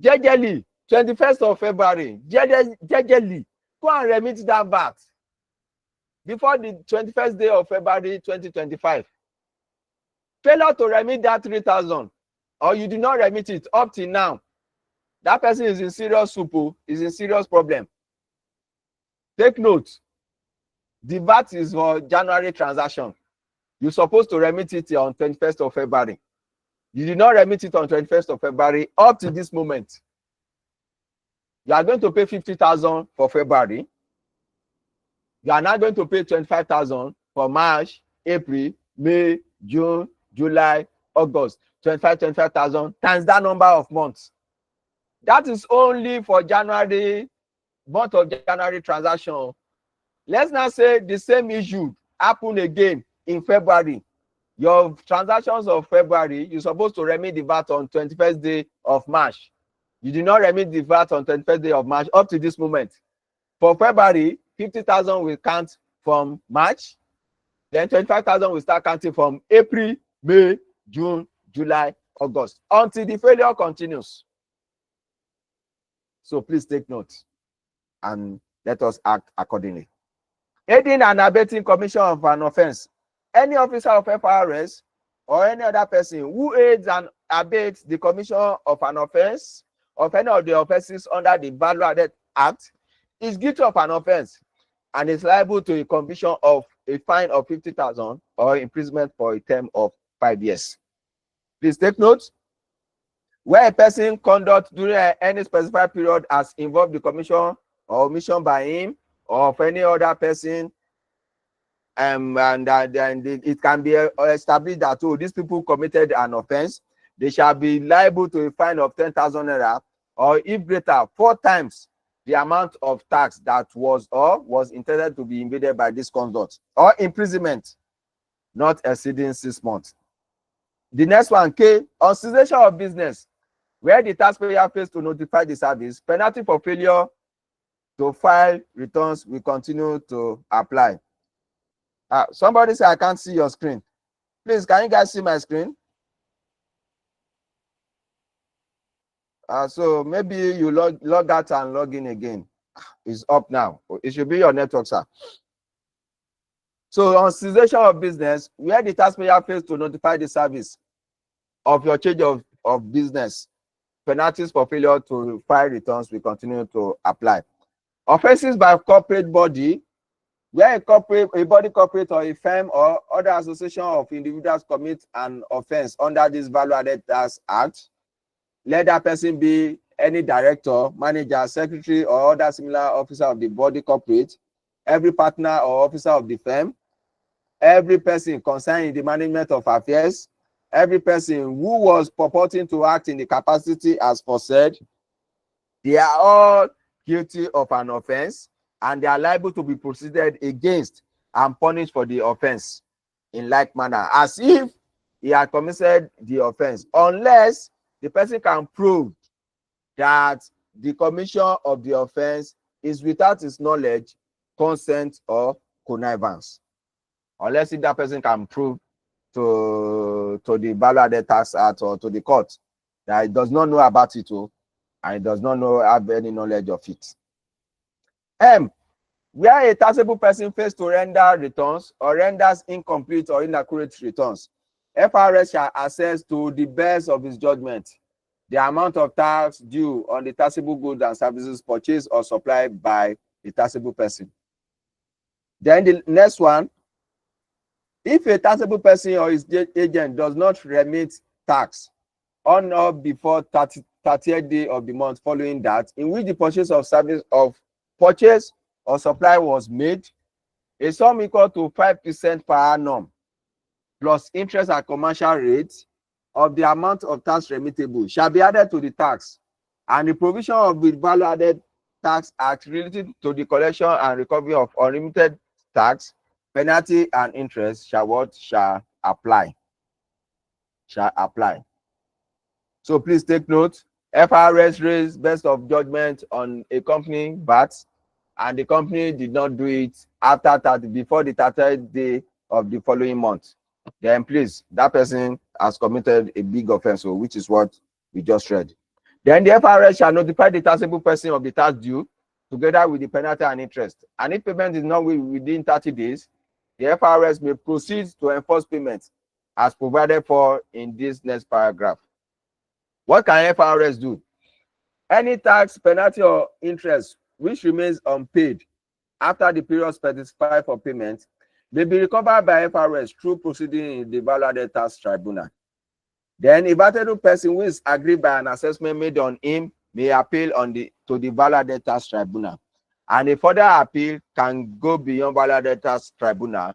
Jejely, 21st of February, jejely, go and remit that VAT before the 21st day of February 2025. Failure to remit that 3,000, or you do not remit it up till now, that person is in serious soup, is in serious problem. Take note, the VAT is for January transaction. You're supposed to remit it on 21st of February. You did not remit it on 21st of February up to this moment. You are going to pay 50,000 for February. You are now going to pay 25,000 for March, April, May, June, July, August. 25,000 times that number of months. That is only for January, month of January transaction. Let's now say the same issue happen again in February. Your transactions of February, you're supposed to remit the VAT on 21st day of March. You do not remit the VAT on 21st day of March up to this moment. For February, 50,000 will count from March. Then 25,000 will start counting from April, May, June, July, August, until the failure continues. So please take note and let us act accordingly. Aiding and abetting commission of an offense. Any officer of FRS or any other person who aids and abets the commission of an offense of any of the offenses under the Value Added Act is guilty of an offense and is liable to a conviction of a fine of 50,000 or imprisonment for a term of 5 years. Please take note. Where a person conduct during any specified period has involved the commission or omission by him or of any other person, and it can be established that these people committed an offense, they shall be liable to a fine of 10,000 naira, or if greater, 4 times the amount of tax that was intended to be invaded by this conduct, or imprisonment not exceeding 6 months. The next one, K, on cessation of business, where the taxpayer fails to notify the service, penalty for failure to file returns will continue to apply. Somebody say I can't see your screen. Please, can you guys see my screen? So maybe you log out and log in again. It's up now. It should be your network, sir. So on cessation of business, where the taxpayer fails to notify the service of your change of business, penalties for failure to file returns will continue to apply. Offenses by corporate body, where a body corporate or a firm or other association of individuals commit an offense under this Value Added Tax Act, let that person be any director, manager, secretary, or other similar officer of the body corporate, every partner or officer of the firm, every person concerned in the management of affairs, every person who was purporting to act in the capacity as foresaid, they are all guilty of an offense and they are liable to be proceeded against and punished for the offense in like manner, as if he had committed the offense, unless the person can prove that the commission of the offense is without his knowledge, consent, or connivance. Unless if that person can prove to the Value Added Tax Act or to the court that he does not know about it, and he does not have any knowledge of it. Where a taxable person fails to render returns or renders incomplete or inaccurate returns, FRS shall assess to the best of his judgment the amount of tax due on the taxable goods and services purchased or supplied by the taxable person. Then the next one, If a taxable person or his agent does not remit tax on or before 30th day of the month following that, in which the purchase of service of purchase or supply was made, a sum equal to 5% per annum plus interest at commercial rates of the amount of tax remittable shall be added to the tax, and the provision of the Value Added Tax Act related to the collection and recovery of unremitted tax, penalty, and interest shall apply. So please take note. FRS raised best of judgment on a company VAT, and the company did not do it before the 30th day of the following month. Then please, that person has committed a big offense, which is what we just read. Then the FRS shall notify the taxable person of the tax due together with the penalty and interest. And if payment is not within 30 days, the FRS may proceed to enforce payment as provided for in this next paragraph. What can FRS do? Any tax, penalty, or interest which remains unpaid after the period specified for payment may be recovered by FRS through proceeding in the Value Added Tax Tribunal. Then a VAT person who is aggrieved by an assessment made on him may appeal to the Value Added Tax Tribunal. And a further appeal can go beyond Value Added Tax Tribunal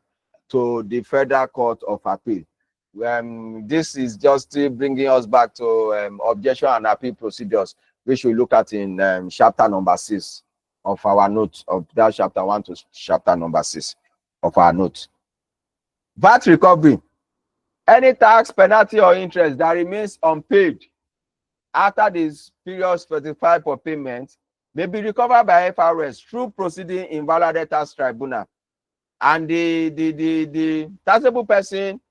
to the Federal Court of Appeal. This is just bringing us back to objection and appeal procedures, which we look at in chapter number 6 of our note, of that chapter 1 to chapter number 6 of our note. VAT recovery. Any tax, penalty, or interest that remains unpaid after this period specified for payment may be recovered by FRS through proceeding in Value Added Tax Tribunal. And the taxable person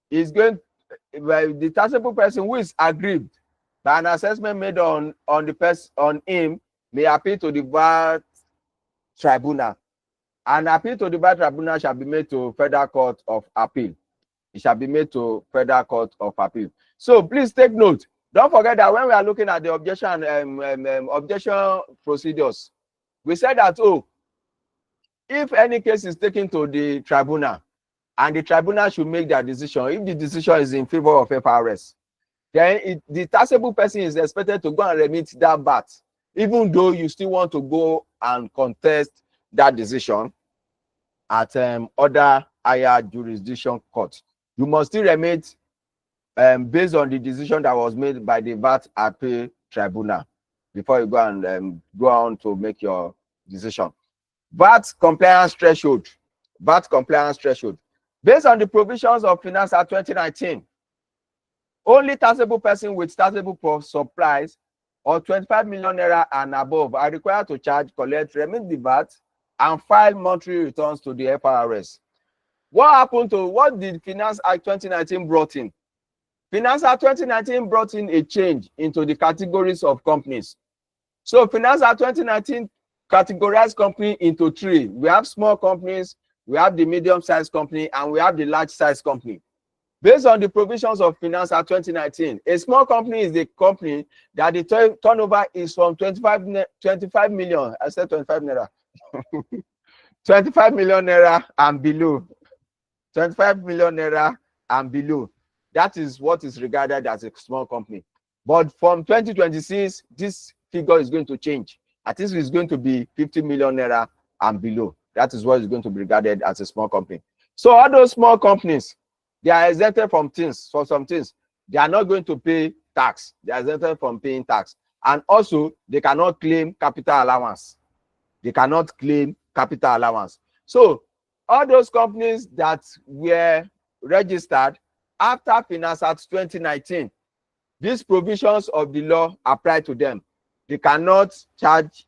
is the taxable person who is aggrieved by an assessment made on him may appeal to the VAT Tribunal. An appeal to the VAT Tribunal shall be made to Federal Court of Appeal. It shall be made to Federal Court of Appeal. So please take note. Don't forget that when we are looking at the objection procedures, we said that if any case is taken to the tribunal, and the tribunal should make their decision, if the decision is in favor of FRS, then the taxable person is expected to go and remit that VAT, even though you still want to go and contest that decision at other higher jurisdiction court. You must still remit based on the decision that was made by the VAT Appeal Tribunal before you go and go on to make your decision. VAT compliance threshold. VAT compliance threshold. Based on the provisions of Finance Act 2019, only taxable person with taxable supplies or 25 million naira and above are required to charge, collect, remit the VAT, and file monthly returns to the FRS. What did Finance Act 2019 brought in? Finance Act 2019 brought in a change into the categories of companies. So Finance Act 2019 categorized company into 3. We have small companies, we have the medium-sized company, and we have the large-sized company. Based on the provisions of Finance Act 2019, a small company is a company that the turnover is from 25 million, I said 25 naira, 25 million naira and below. 25 million naira and below. That is what is regarded as a small company. But from 2026, this figure is going to change. I think it's going to be 50 million naira and below. That is what is going to be regarded as a small company. So all those small companies, they are exempted from things. For some things, they are not going to pay tax. They are exempted from paying tax. And also, they cannot claim capital allowance. They cannot claim capital allowance. So all those companies that were registered after Finance Act 2019, these provisions of the law apply to them. They cannot charge,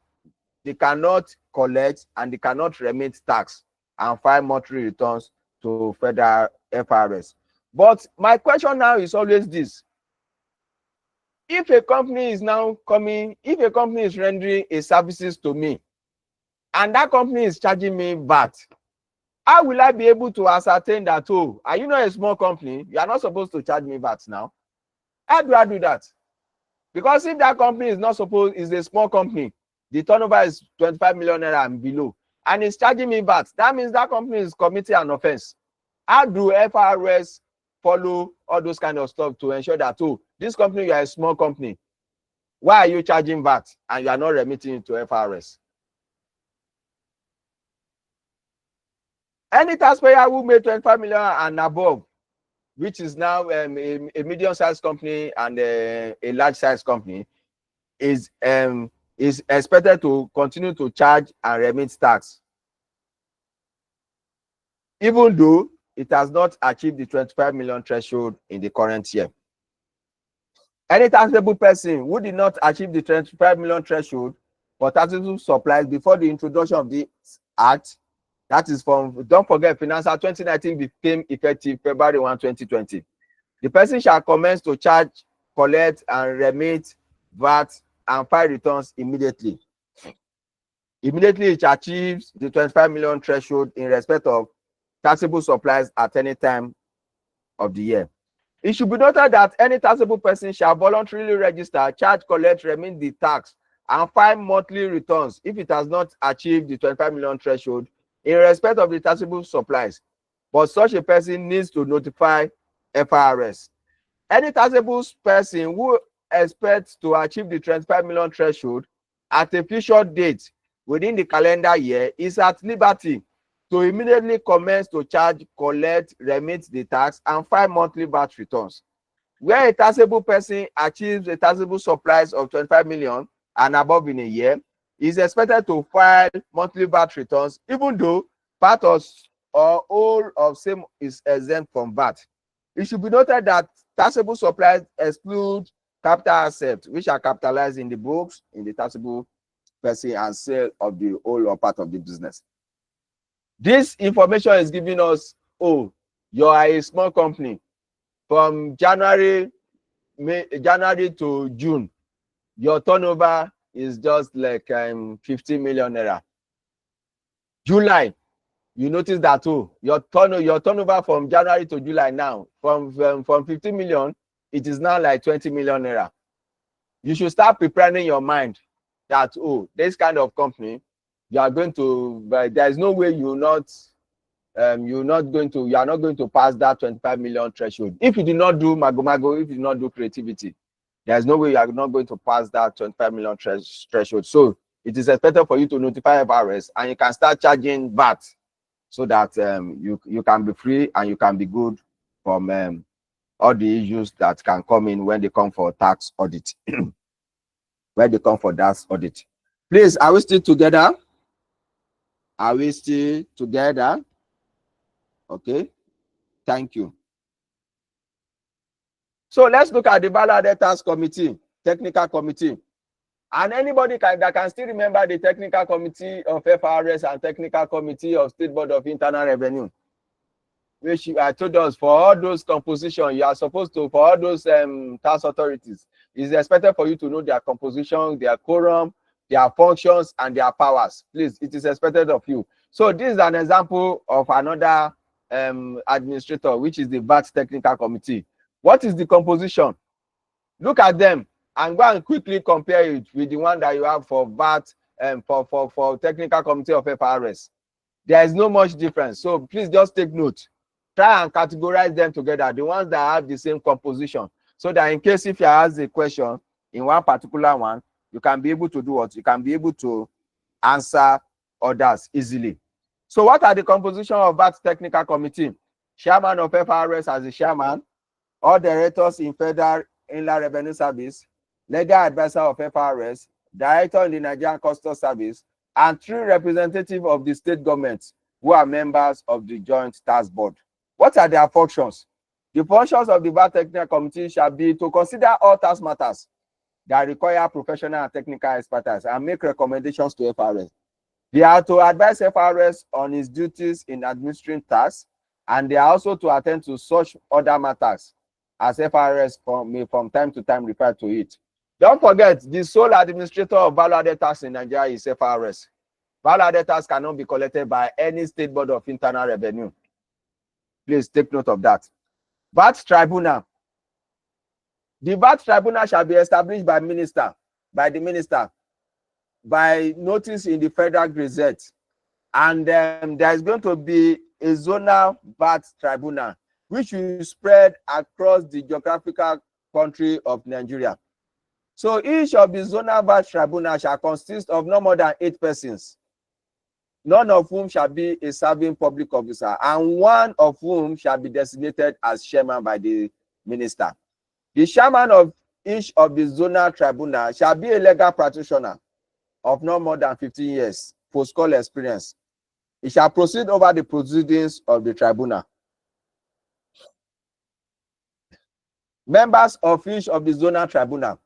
they cannot collect, and they cannot remit tax and file monthly returns to Federal FRS. But my question now is always this. If a company is now coming, if a company is rendering a services to me, and that company is charging me VAT, how will I be able to ascertain that, oh, are you not a small company? You are not supposed to charge me VAT now. How do I do that? Because if that company is a small company, the turnover is 25 million naira and below, and it's charging me VAT, that means that company is committing an offense. How do FRS follow all those kind of stuff to ensure that, oh, this company, you are a small company, why are you charging VAT and you are not remitting it to FRS? Any taxpayer who made 25 million and above, which is now a medium-sized company and a large-sized company, is expected to continue to charge and remit tax, even though it has not achieved the 25 million threshold in the current year. Any taxable person who did not achieve the 25 million threshold for taxable supplies before the introduction of the Act, that is from, don't forget, Financial 2019 became effective February 1, 2020. The person shall commence to charge, collect, and remit VAT and file returns immediately. Immediately it achieves the 25 million threshold in respect of taxable supplies at any time of the year. It should be noted that any taxable person shall voluntarily register, charge, collect, remit the tax, and file monthly returns if it has not achieved the 25 million threshold in respect of the taxable supplies. But such a person needs to notify FRS. Any taxable person who expects to achieve the 25 million threshold at a future date within the calendar year is at liberty to immediately commence to charge, collect, remit the tax, and file monthly VAT returns. Where a taxable person achieves a taxable supplies of 25 million and above in a year, is expected to file monthly VAT returns, even though part or all of same is exempt from VAT. It should be noted that taxable supplies exclude capital assets, which are capitalized in the books, in the taxable person, and sale of the whole or part of the business. This information is giving us, oh, you are a small company. From January to June, your turnover is just like 15 million naira. July, you notice that, oh, your turnover from January to July now, from 15 million, it is now like 20 million naira. You should start preparing your mind that, oh, this kind of company, you are going to, but there is no way you are not going to pass that 25 million threshold. If you do not do mago, if you do not do creativity, there's no way you are not going to pass that 25 million threshold. So it is expected for you to notify FRS and you can start charging VAT so that you can be free and you can be good from all the issues that can come in when they come for tax audit. When they come for tax audit. Please, are we still together? Are we still together? Okay, thank you. So let's look at the Value-Added Tax Committee, Technical Committee. And anybody that can still remember the Technical Committee of FRS and Technical Committee of State Board of Internal Revenue, which I told us for all those composition, you are supposed to, for all those tax authorities, it's expected for you to know their composition, their quorum, their functions, and their powers. Please, it is expected of you. So this is an example of another administrator, which is the VAT Technical Committee. What is the composition? Look at them and go and quickly compare it with the one that you have for VAT and for Technical Committee of FRS. There is no much difference. So please just take note. Try and categorize them together, the ones that have the same composition, so that in case if you ask a question in one particular one, you can be able to do what? You can be able to answer others easily. So what are the composition of VAT Technical Committee? Chairman of FRS as the chairman, all directors in Federal Inland Revenue Service, legal advisor of FRS, director in the Nigerian Customs Service, and 3 representatives of the state governments who are members of the Joint Task Board. What are their functions? The functions of the VAT Technical Committee shall be to consider all tax matters that require professional and technical expertise and make recommendations to FRS. They are to advise FRS on its duties in administering tax, and they are also to attend to such other matters as FRS may from time to time refer to it. Don't forget, the sole administrator of value-added tax in Nigeria is FRS. Value-added tax cannot be collected by any state board of internal revenue. Please take note of that. VAT tribunal. The VAT tribunal shall be established by the minister, by notice in the Federal Gazette. And there is going to be a zonal VAT tribunal, which will spread across the geographical country of Nigeria. So each of the zonal VAT tribunals shall consist of no more than 8 persons, none of whom shall be a serving public officer, and one of whom shall be designated as chairman by the minister. The chairman of each of the zonal tribunal shall be a legal practitioner of no more than 15 years post-call experience. He shall proceed over the proceedings of the tribunal. Members of each of the zonal tribunal,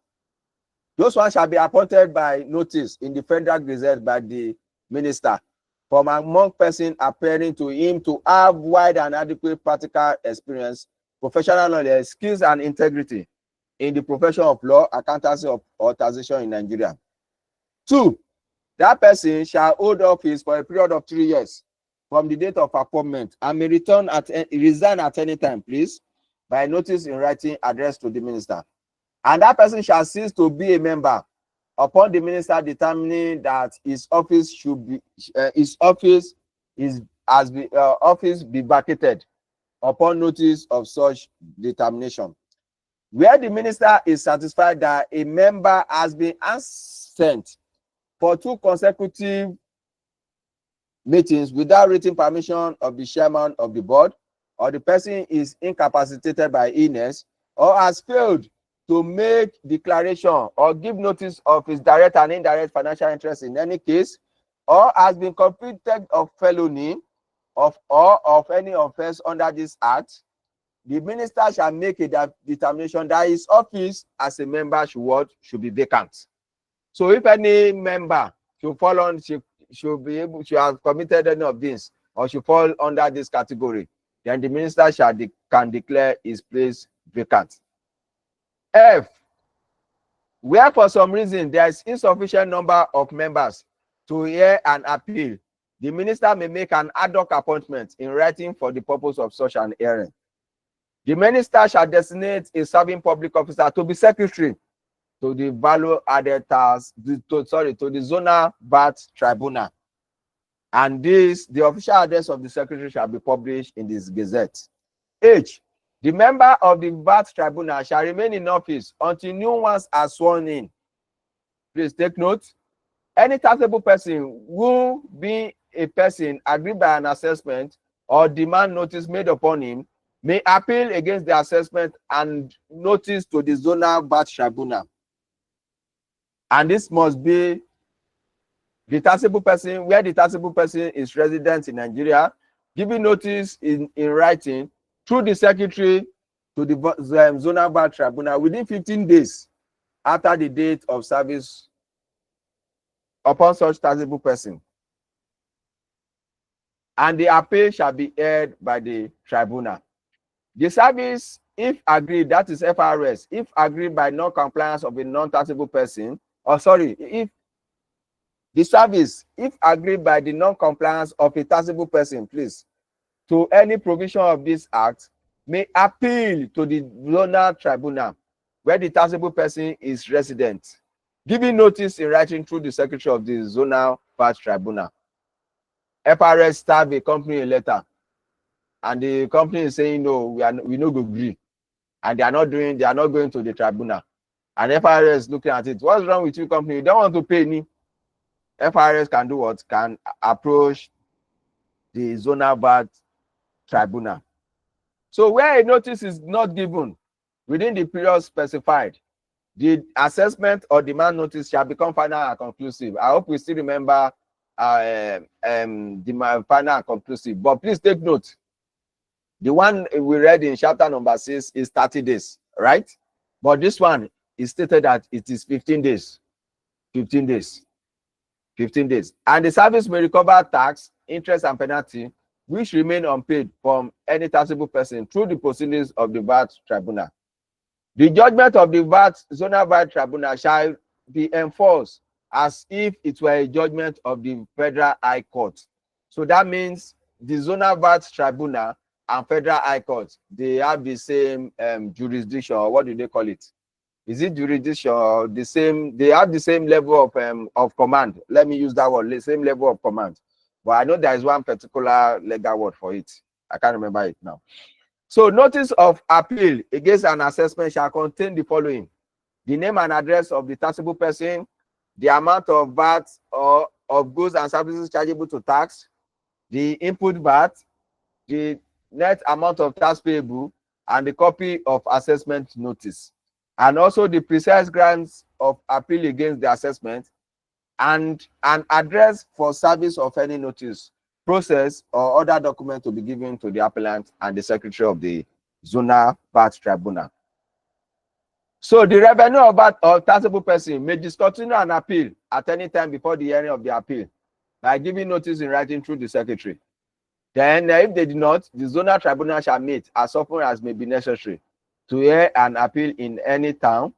those ones shall be appointed by notice in the Federal Gazette by the minister from among persons appearing to him to have wide and adequate practical experience, professional knowledge, skills, and integrity in the profession of law, accountancy, or taxation in Nigeria. 2, that person shall hold office for a period of 3 years from the date of appointment and may resign at any time, please, by notice in writing addressed to the minister. And that person shall cease to be a member upon the minister determining that his office should be office be vacated upon notice of such determination. Where the minister is satisfied that a member has been absent for 2 consecutive meetings without written permission of the chairman of the board, or the person is incapacitated by illness, or has failed to make declaration or give notice of his direct and indirect financial interest in any case, or has been convicted of felony or of any offense under this act, the minister shall make a determination that his office as a member should be vacant. So if any member should fall on, should have committed any of this, or should fall under this category, then the minister can declare his place vacant. F, where for some reason there is insufficient number of members to hear an appeal, the minister may make an ad hoc appointment in writing for the purpose of such an hearing. The minister shall designate a serving public officer to be secretary to the value-added tax, to the zonal VAT tribunal. And the official address of the secretary shall be published in this gazette. H, the member of the VAT tribunal shall remain in office until new ones are sworn in. Please take note. Any taxable person who be a person agreed by an assessment or demand notice made upon him may appeal against the assessment and notice to the zonal VAT tribunal. And this must be the taxable person, where the taxable person is resident in Nigeria, giving notice in writing through the secretary to the zonal VAT tribunal within 15 days after the date of service upon such taxable person. And the appeal shall be heard by the tribunal. The service, if agreed, that is FRS, if agreed by non-compliance of a non-taxable person, if the service, if agreed by the non-compliance of a taxable person, please, to any provision of this act, may appeal to the zonal tribunal where the taxable person is resident, giving notice in writing through the secretary of the zonal VAT tribunal. FRS stab a company a letter, and the company is saying no, we no go agree, and they are not going to the tribunal. And FRS is looking at it. What's wrong with you, company? You don't want to pay me. FRS can do what? Can approach the zonal VAT tribunal. So where a notice is not given within the period specified, the assessment or demand notice shall become final and conclusive. I hope we still remember the final and conclusive. But please take note. The one we read in chapter number 6 is 30 days, right? But this one is stated that it is 15 days. 15 days. 15 days. And the service may recover tax, interest, and penalty which remain unpaid from any taxable person through the proceedings of the VAT tribunal. The judgment of the zonal VAT tribunal shall be enforced as if it were a judgment of the Federal High Court. So that means the zonal VAT tribunal and Federal High Court, they have the same jurisdiction, or what do they call it? Is it jurisdiction or the same? They have the same level of command. Let me use that word, the same level of command. but I know there is one particular legal word for it. I can't remember it now. So notice of appeal against an assessment shall contain the following: the name and address of the taxable person, the amount of VAT or of goods and services chargeable to tax, the input VAT, the net amount of tax payable, and the copy of assessment notice, and also the precise grounds of appeal against the assessment, and an address for service of any notice, process, or other document to be given to the appellant and the secretary of the zonal VAT tribunal. So the revenue of VAT of taxable person may discontinue an appeal at any time before the hearing of the appeal by giving notice in writing through the secretary. Then, if they do not, the zonal tribunal shall meet as often as may be necessary to hear an appeal in any town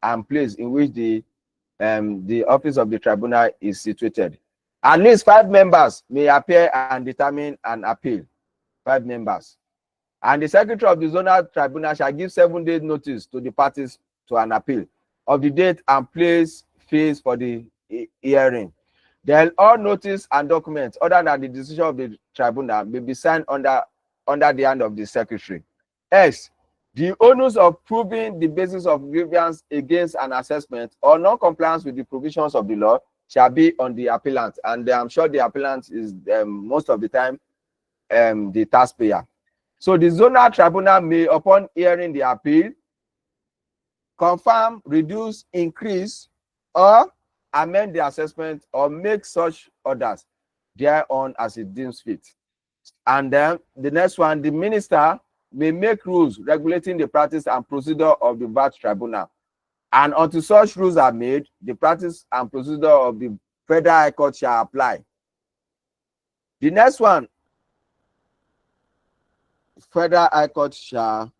and place in which the office of the tribunal is situated. At least 5 members may appear and determine an appeal. 5 members. And the secretary of the zonal tribunal shall give 7 days notice to the parties to an appeal of the date and place fixed for the hearing. Then all notice and documents other than the decision of the tribunal may be signed under the hand of the secretary. X. The onus of proving the basis of grievance against an assessment or non-compliance with the provisions of the law shall be on the appellant. And I'm sure the appellant is most of the time the taxpayer. So the zonal tribunal may, upon hearing the appeal, confirm, reduce, increase, or amend the assessment or make such orders thereon as it deems fit. And then the next one, the minister may make rules regulating the practice and procedure of the VAT tribunal. And until such rules are made, the practice and procedure of the Federal High Court shall apply. The next one, Federal High Court shall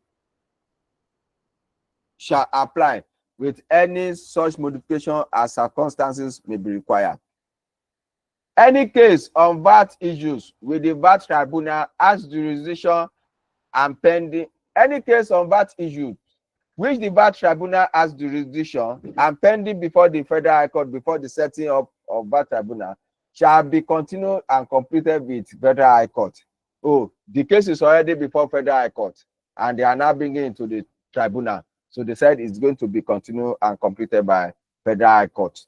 apply with any such modification as circumstances may be required. Any case on VAT issues with the VAT tribunal as jurisdiction and pending, any case on VAT issues which the VAT tribunal has jurisdiction and pending before the Federal High Court before the setting up of VAT tribunal shall be continued and completed with Federal High Court. Oh, the case is already before Federal High Court and they are now bringing it to the tribunal. So they said it's going to be continued and completed by Federal High Court.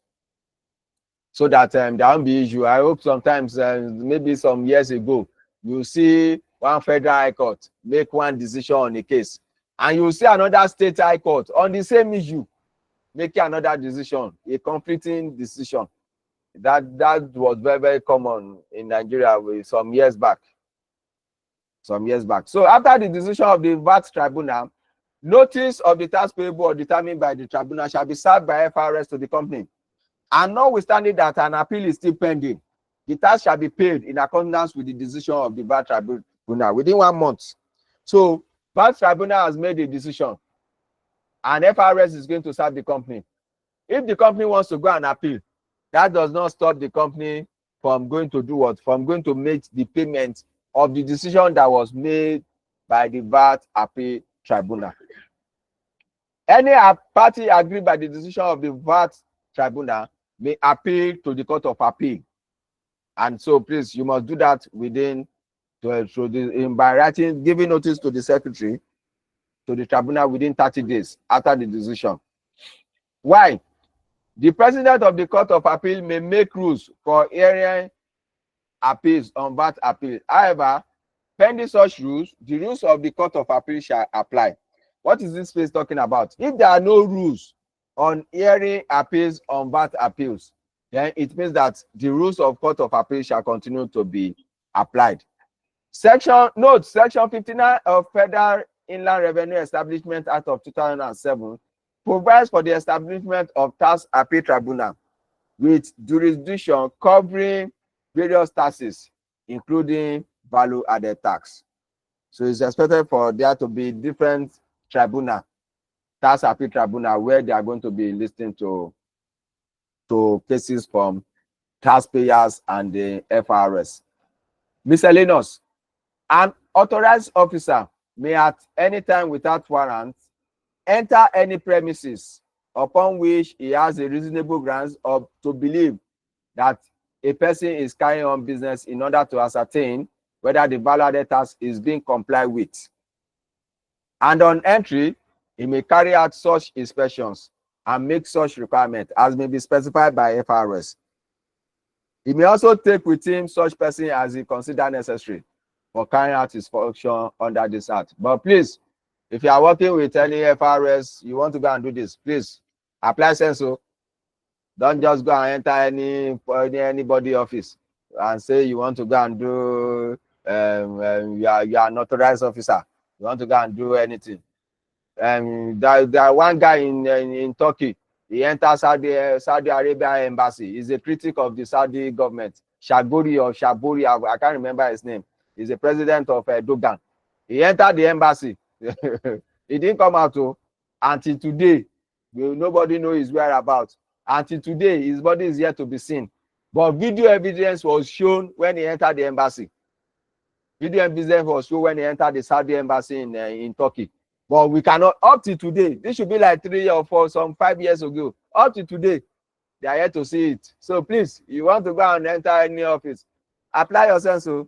So that there won't be issue. I hope sometimes, maybe some years ago, you see one Federal High Court make one decision on a case, and you see another state High Court on the same issue making another decision, a conflicting decision. That was very, very common in Nigeria some years back. So after the decision of the VAT tribunal, notice of the tax payable or determined by the tribunal shall be served by FRS to the company. And notwithstanding that an appeal is still pending, the tax shall be paid in accordance with the decision of the VAT tribunal within 1 month. So VAT tribunal has made a decision and FRS is going to serve the company. If the company wants to go and appeal, that does not stop the company from going to do what? From going to make the payment of the decision that was made by the VAT appeal tribunal. Any party agreed by the decision of the VAT tribunal may appeal to the Court of Appeal. And so please, you must do that within, by writing, giving notice to the secretary, to the tribunal within 30 days after the decision. Why? The president of the Court of Appeal may make rules for hearing appeals on VAT appeal. However, pending such rules, the rules of the Court of Appeal shall apply. What is this space talking about? If there are no rules on hearing appeals on VAT appeals, then it means that the rules of Court of Appeal shall continue to be applied. Section 59 of Federal Inland Revenue Establishment Act of 2007 provides for the establishment of tax appeal tribunal with jurisdiction covering various taxes, including value-added tax. So it's expected for there to be different tribunal, tax appeal tribunal, where they are going to be listening to cases from taxpayers and the FRS. Miscellaneous. An authorized officer may at any time without warrant enter any premises upon which he has a reasonable grounds to believe that a person is carrying on business in order to ascertain whether the value-added tax is being complied with. And on entry, he may carry out such inspections and make such requirements as may be specified by FRS. He may also take with him such person as he considers necessary for carrying out his function under this act. But please, if you are working with any FRS, you want to go and do this, please apply senso. Don't just go and enter anybody office and say you want to go and do you are an authorized officer. You want to go and do anything. There one guy in Turkey. He enters Saudi Arabia embassy. He's a critic of the Saudi government. Shaburi, I can't remember his name. He's the president of Dogan. He entered the embassy. He didn't come out until today. Nobody knows his whereabouts. Until today, his body is yet to be seen. But video evidence was shown when he entered the embassy. Video evidence was shown when he entered the Saudi embassy in Turkey. But we cannot, up to today, this should be like 3 or 4, some 5 years ago. Up to today, they are yet to see it. So please, you want to go and enter any office, apply yourself. So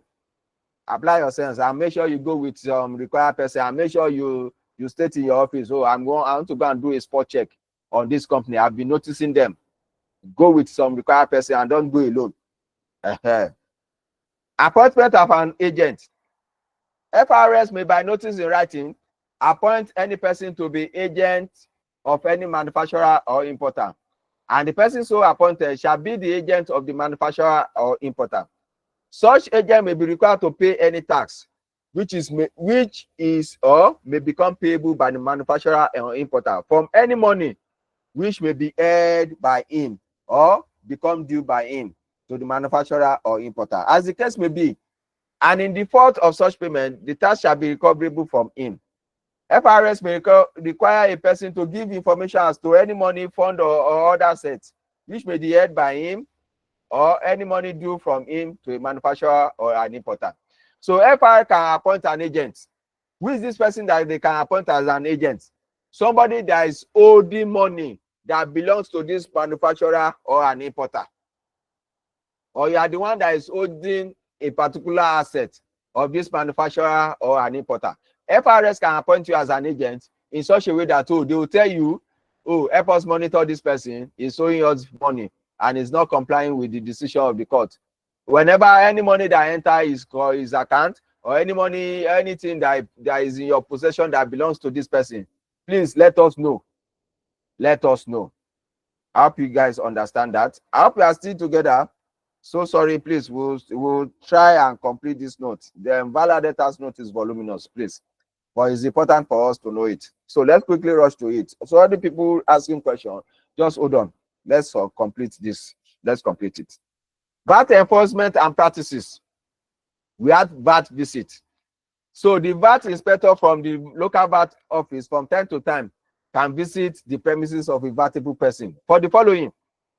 apply yourself and make sure you go with some required person and make sure you state in your office, oh, I want to go and do a spot check on this company. I've been noticing them. Go with some required person and don't go alone. Appointment of an agent. FRS may, by notice in writing, appoint any person to be agent of any manufacturer or importer, and the person so appointed shall be the agent of the manufacturer or importer. Such agent may be required to pay any tax which is or may become payable by the manufacturer or importer from any money which may be earned by him or become due by him to the manufacturer or importer, as the case may be, and in default of such payment, the tax shall be recoverable from him. FRS may require a person to give information as to any money, fund, or other assets which may be held by him or any money due from him to a manufacturer or an importer. So FRS can appoint an agent. Who is this person that they can appoint as an agent? Somebody that is owing money that belongs to this manufacturer or an importer. Or you are the one that is owing a particular asset of this manufacturer or an importer. FRS can appoint you as an agent in such a way that they will tell you, oh, help us monitor this person, is owing us money and is not complying with the decision of the court. Whenever any money that enters his account, or any money, anything that is in your possession that belongs to this person, please let us know. Let us know. I hope you guys understand that. I hope we are still together. So sorry, please, we'll try and complete this note. The value-added tax note is voluminous, please. But it's important for us to know it. So let's quickly rush to it. So all the people asking questions, just hold on. Let's complete this. Let's complete it. VAT enforcement and practices. We had VAT visit. So the VAT inspector from the local VAT office from time to time can visit the premises of a VATable person for the following: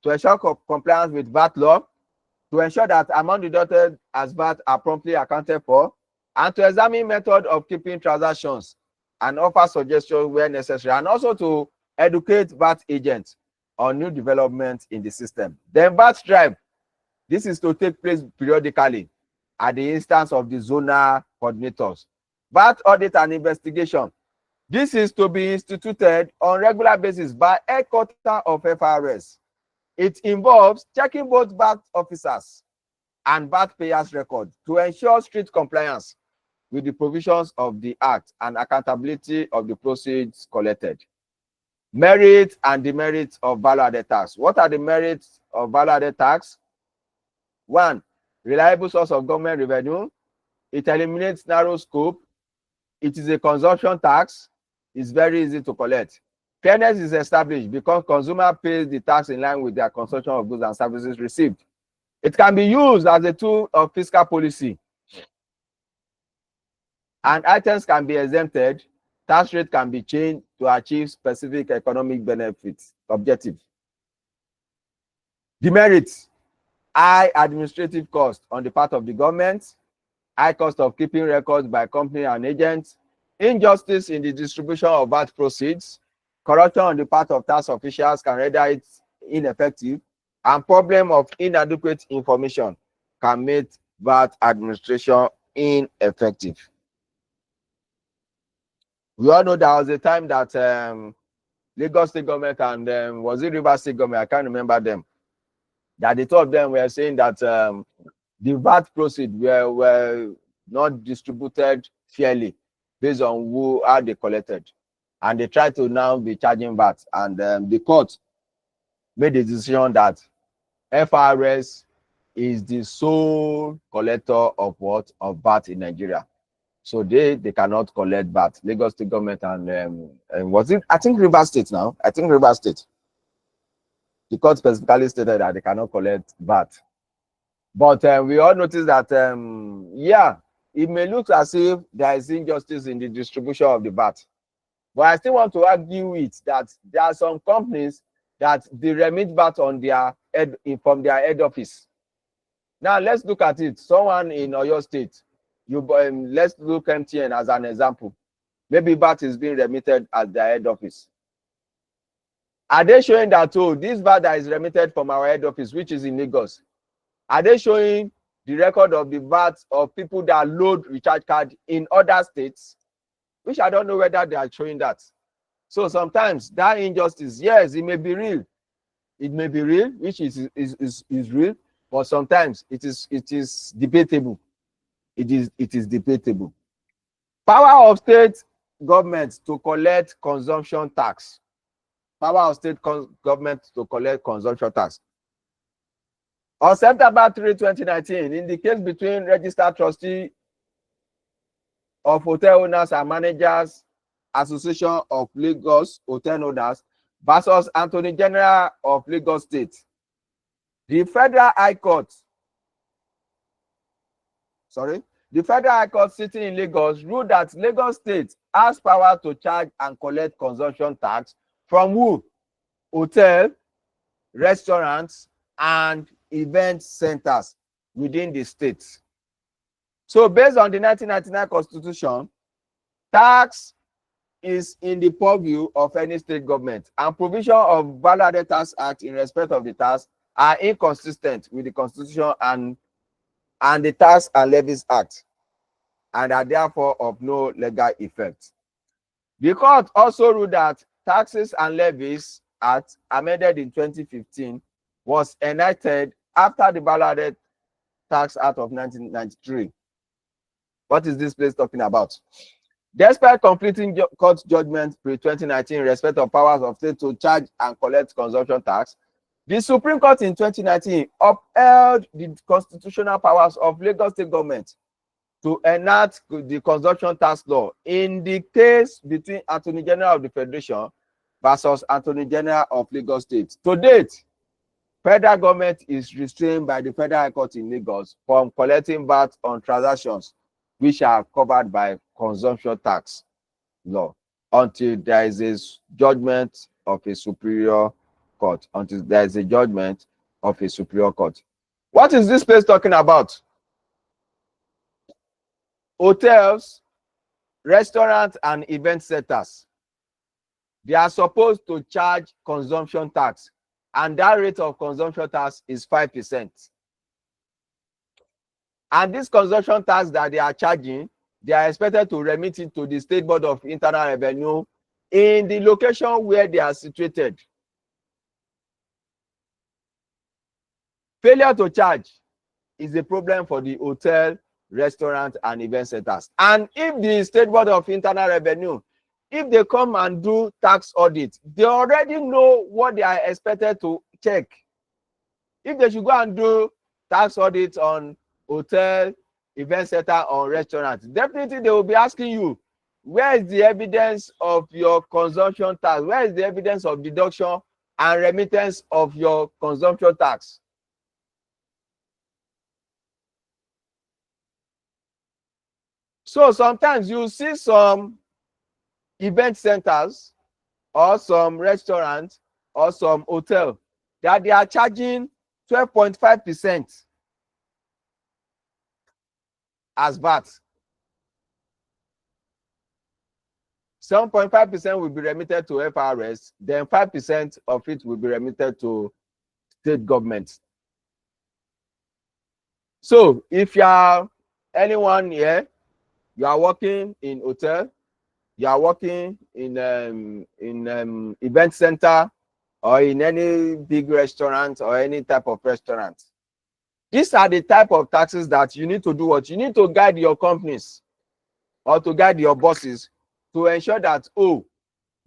to ensure compliance with VAT law, to ensure that amount deducted as VAT are promptly accounted for, and to examine method of keeping transactions and offer suggestions where necessary, and also to educate VAT agents on new developments in the system. Then VAT drive. This is to take place periodically at the instance of the zonal coordinators. VAT audit and investigation. This is to be instituted on regular basis by headquarters of FRS. It involves checking both VAT officers and VAT payers' records to ensure strict compliance with the provisions of the Act and accountability of the proceeds collected. Merits and demerits of value-added tax. What are the merits of value-added tax? 1, reliable source of government revenue. It eliminates narrow scope. It is a consumption tax. It's very easy to collect. Fairness is established because consumer pays the tax in line with their consumption of goods and services received. It can be used as a tool of fiscal policy, and items can be exempted. Tax rate can be changed to achieve specific economic benefits objective. Demerits: high administrative cost on the part of the government, high cost of keeping records by company and agents, injustice in the distribution of VAT proceeds, corruption on the part of tax officials can render it ineffective, and problem of inadequate information can make VAT administration ineffective. We all know there was a time that Lagos State government and was it Rivers State government? I can't remember them. That the two of them were saying that the VAT proceeds were not distributed fairly based on how they collected, and they tried to now be charging VAT, and the court made the decision that FRS is the sole collector of what? Of VAT in Nigeria. So they cannot collect VAT. Lagos State government and was it? I think Rivers State now. I think Rivers State. The court specifically stated that they cannot collect VAT. But we all notice that, yeah, it may look as if there is injustice in the distribution of the VAT. But I still want to argue it that there are some companies that they remit VAT on their head, from their head office. Now let's look at it. Someone in Oyo State, let's look MTN as an example. Maybe VAT is being remitted at their head office. Are they showing that, oh, this VAT that is remitted from our head office, which is in Lagos, are they showing the record of the VAT of people that load recharge card in other states? Which I don't know whether they are showing that. So sometimes that injustice, yes, it may be real. It may be real, which is real, but sometimes it is debatable. It is debatable. Power of state government to collect consumption tax. Power of state government to collect consumption tax. On September 3, 2019, in the case between registered trustee of Hotel Owners and Managers Association of Lagos Hotel Owners versus Attorney General of Lagos State, the Federal High Court sitting in Lagos ruled that Lagos State has power to charge and collect consumption tax from who? Hotel, restaurants, and event centers within the state. So based on the 1999 Constitution, tax is in the purview of any state government, and provision of Value-Added Tax Act in respect of the tax are inconsistent with the Constitution and the Tax and Levies Act, and are therefore of no legal effect. The court also ruled that Taxes and Levies Act, amended in 2015, was enacted after the Value-Added Tax Act of 1993. What is this place talking about? Despite conflicting court judgments pre-2019 in respect of powers of state to charge and collect consumption tax, the Supreme Court in 2019 upheld the constitutional powers of Lagos State government to enact the consumption tax law in the case between Attorney General of the Federation versus Attorney General of Lagos State. To date, federal government is restrained by the Federal High Court in Lagos from collecting VAT on transactions which are covered by consumption tax law until there is a judgment of a superior court. Until there is a judgment of a superior court. What is this place talking about? Hotels, restaurants, and event centers. They are supposed to charge consumption tax, and that rate of consumption tax is 5%. And this consumption tax that they are charging, they are expected to remit it to the State Board of Internal Revenue in the location where they are situated. Failure to charge is a problem for the hotel, restaurant, and event centers. And if the State Board of Internal Revenue, if they come and do tax audit, they already know what they are expected to check. If they should go and do tax audit on hotel, event center, or restaurant, definitely they will be asking you, where is the evidence of your consumption tax? Where is the evidence of deduction and remittance of your consumption tax? So sometimes you see some event centers or some restaurants or some hotel that they are charging 12.5% as VAT. 7.5% will be remitted to FRS, then 5% of it will be remitted to state government. So if you are anyone here, you are working in hotel, you are working in event center, or in any big restaurant or any type of restaurant, these are the type of taxes that you need to do what? You need to guide your companies or to guide your bosses to ensure that, oh,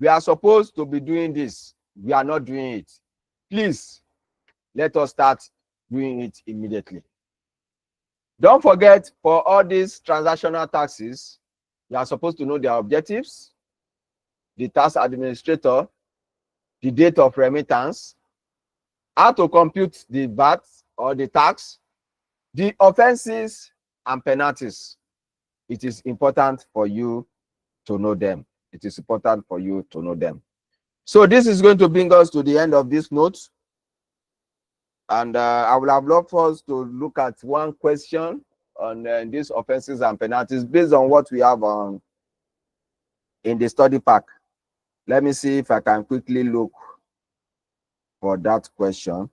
we are supposed to be doing this. We are not doing it. Please, let us start doing it immediately. Don't forget, for all these transactional taxes, you are supposed to know their objectives, the tax administrator, the date of remittance, how to compute the VAT or the tax, the offenses and penalties. It is important for you to know them. It is important for you to know them. So this is going to bring us to the end of this note. And I would have loved for us to look at one question on these offenses and penalties based on what we have in the study pack. Let me see if I can quickly look for that question.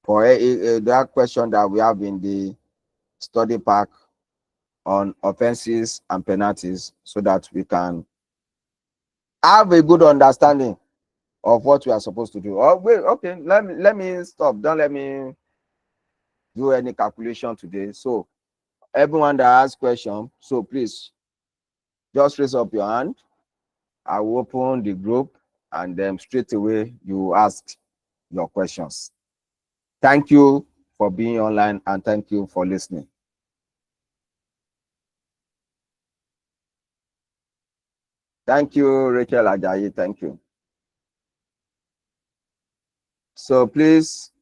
For that question that we have in the study pack on offenses and penalties, so that we can have a good understanding of what we are supposed to do. Oh, wait, okay, let me stop. Don't let me do any calculation today. So everyone that has question, so please just raise up your hand. I will open the group, and then straight away you ask your questions. Thank you for being online, and thank you for listening. Thank you, Rachel Ajayi. Thank you. So please,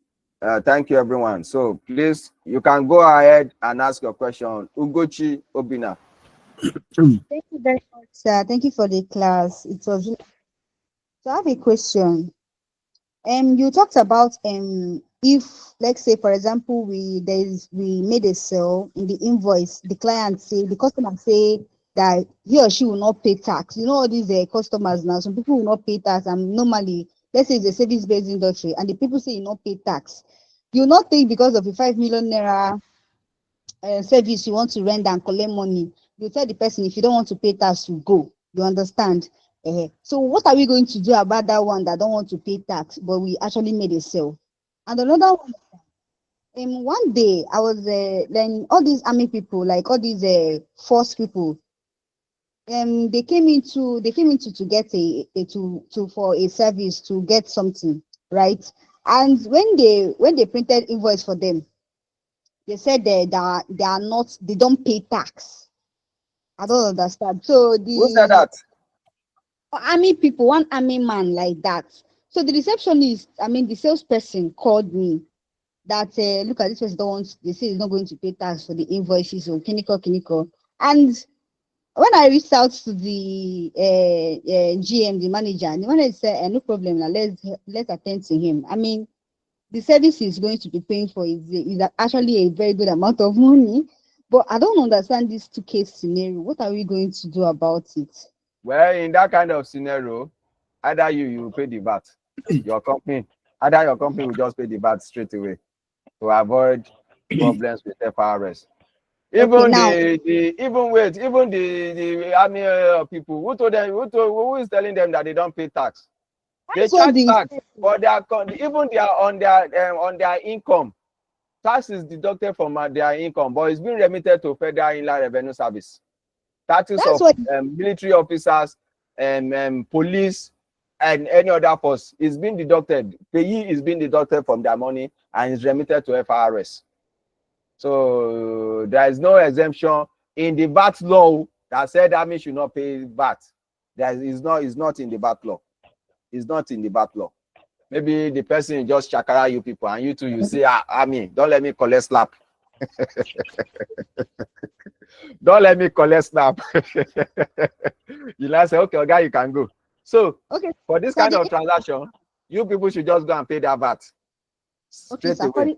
thank you, everyone. So please, you can go ahead and ask your question. Ugochi Obina. Thank you very much, sir. Thank you for the class. It was. So I have a question. You talked about if, let's say, for example, we made a sale in the invoice, the customer say that he or she will not pay tax. You know, all these customers now, some people will not pay tax, and normally, let's say it's a service-based industry, and the people say you not pay tax. You not think because of the 5 million naira service you want to render and collect money, you tell the person if you don't want to pay tax, you go. You understand? So what are we going to do about that one that don't want to pay tax, but we actually made a sale? And another one, one day I was then all these army people, like all these force people, they came into to get for a service to get something, right? And when they printed invoice for them, they said they don't pay tax. I don't understand. So Who said that? army people, one army man like that. So the receptionist, the salesperson called me that look at this person, don't want, they say he's not going to pay tax for the invoices or kiniko. And when I reached out to the GM, the manager said, no problem, now let's attend to him. The service he's going to be paying for is actually a very good amount of money, but I don't understand this two-case scenario. What are we going to do about it? Well, in that kind of scenario, either you pay the VAT, your company will just pay the VAT straight away to avoid problems with FRS. Even the army people, who is telling them that they don't pay tax? They charge tax for even they are on their income. Tax is deducted from their income, but it's being remitted to Federal Inland Revenue Service. Taxes of military officers and police and any other force is being deducted. Payee is being deducted from their money and is remitted to FRS. So there is no exemption in the VAT law that said army should not pay VAT. Is not in the VAT law. It's not in the VAT law. Maybe the person just chakara you people, and you too, you say, army, don't let me collect slap. Don't let me collect snap. You like say, okay, okay, you can go. So for this kind of transaction, you people should just go and pay that VAT straight away.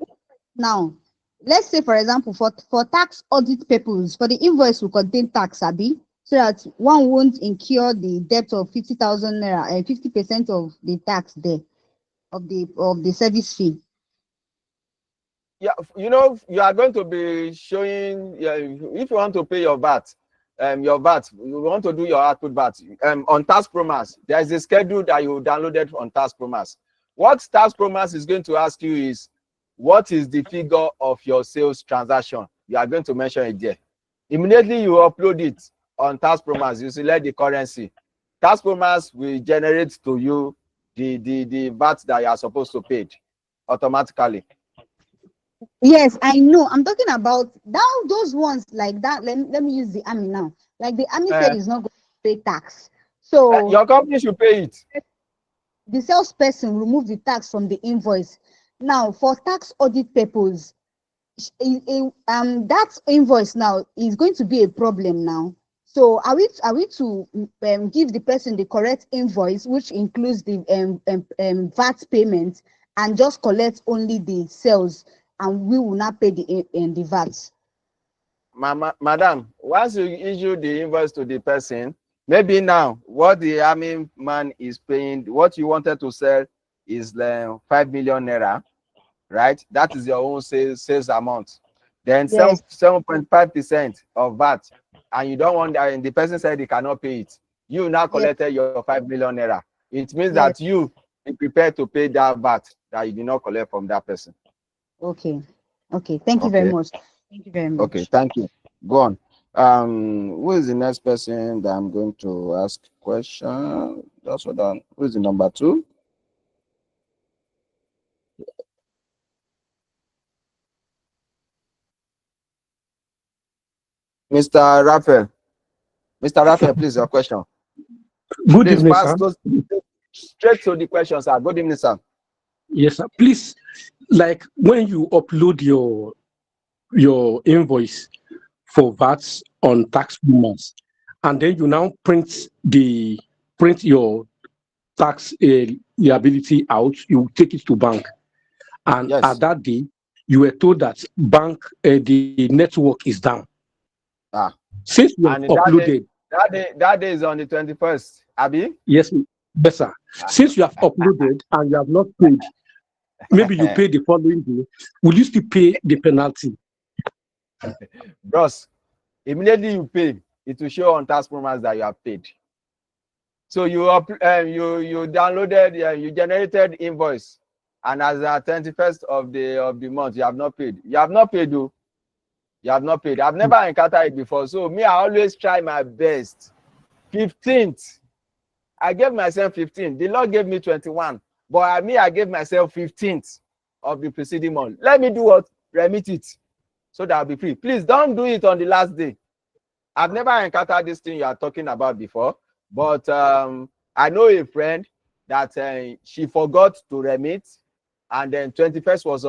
Now, let's say, for example, for tax audit purposes, for the invoice will contain tax, Abi, so that one won't incur the debt of 50,000 naira and 50% of the tax there. of the service fee. Yeah, you know, you are going to be showing, if you want to pay your VAT, you want to do your output VAT, on Tax Promise, there is a schedule that you downloaded on Tax Promise. What Tax Promise is going to ask you is, what is the figure of your sales transaction? You are going to mention it there. Immediately you upload it on Tax Promise, you select the currency. Tax Promise will generate to you the VAT that you are supposed to pay automatically. Yes, I know. I'm talking about those ones like that. Let me use the army now. Like the army said, is not going to pay tax. So your company should pay it. The salesperson remove the tax from the invoice. Now, for tax audit purpose, that invoice now is going to be a problem now. So are we to give the person the correct invoice, which includes the VAT payment, and just collect only the sales, and we will not pay the VAT? Madam, once you issue the invoice to the person, maybe now what the army man is paying, what you wanted to sell is 5 million naira, right? That is your own sales amount. Then Yes. 7.5% of VAT, and you don't want that, and the person said he cannot pay it. You now collected your 5 million naira. It means that you be prepared to pay that VAT that you did not collect from that person. Okay. Okay. Thank you very much. Thank you very much. Okay, thank you. Go on. Who is the next person that I'm going to ask question? That's what done. Who is the number 2? Mr. Raphael. Mr. Raphael, please, your question. Good evening, sir. Straight to the question, sir. Good evening, sir. Yes, sir. Please, like when you upload your invoice for VAT on Tax Promise, and then you now print your tax liability out, you take it to bank, and at that day you were told that bank the network is down. Since you have uploaded that day is on the 21st, Abi? Yes, sir. Since you have uploaded and you have not paid, maybe you pay the following day, will you still pay the penalty? Bros, immediately you pay, it will show on Tax Promise that you have paid. So you downloaded, you generated invoice, and as the 21st of the month, you have not paid. You have not paid, though. You have not paid. I've never encountered it before. So me, I always try my best. 15th. I gave myself 15. The Lord gave me 21. But I gave myself 15th of the preceding month. Let me do what? Remit it. So that I'll be free. Please don't do it on the last day. I've never encountered this thing you are talking about before. But I know a friend that she forgot to remit. And then 21st was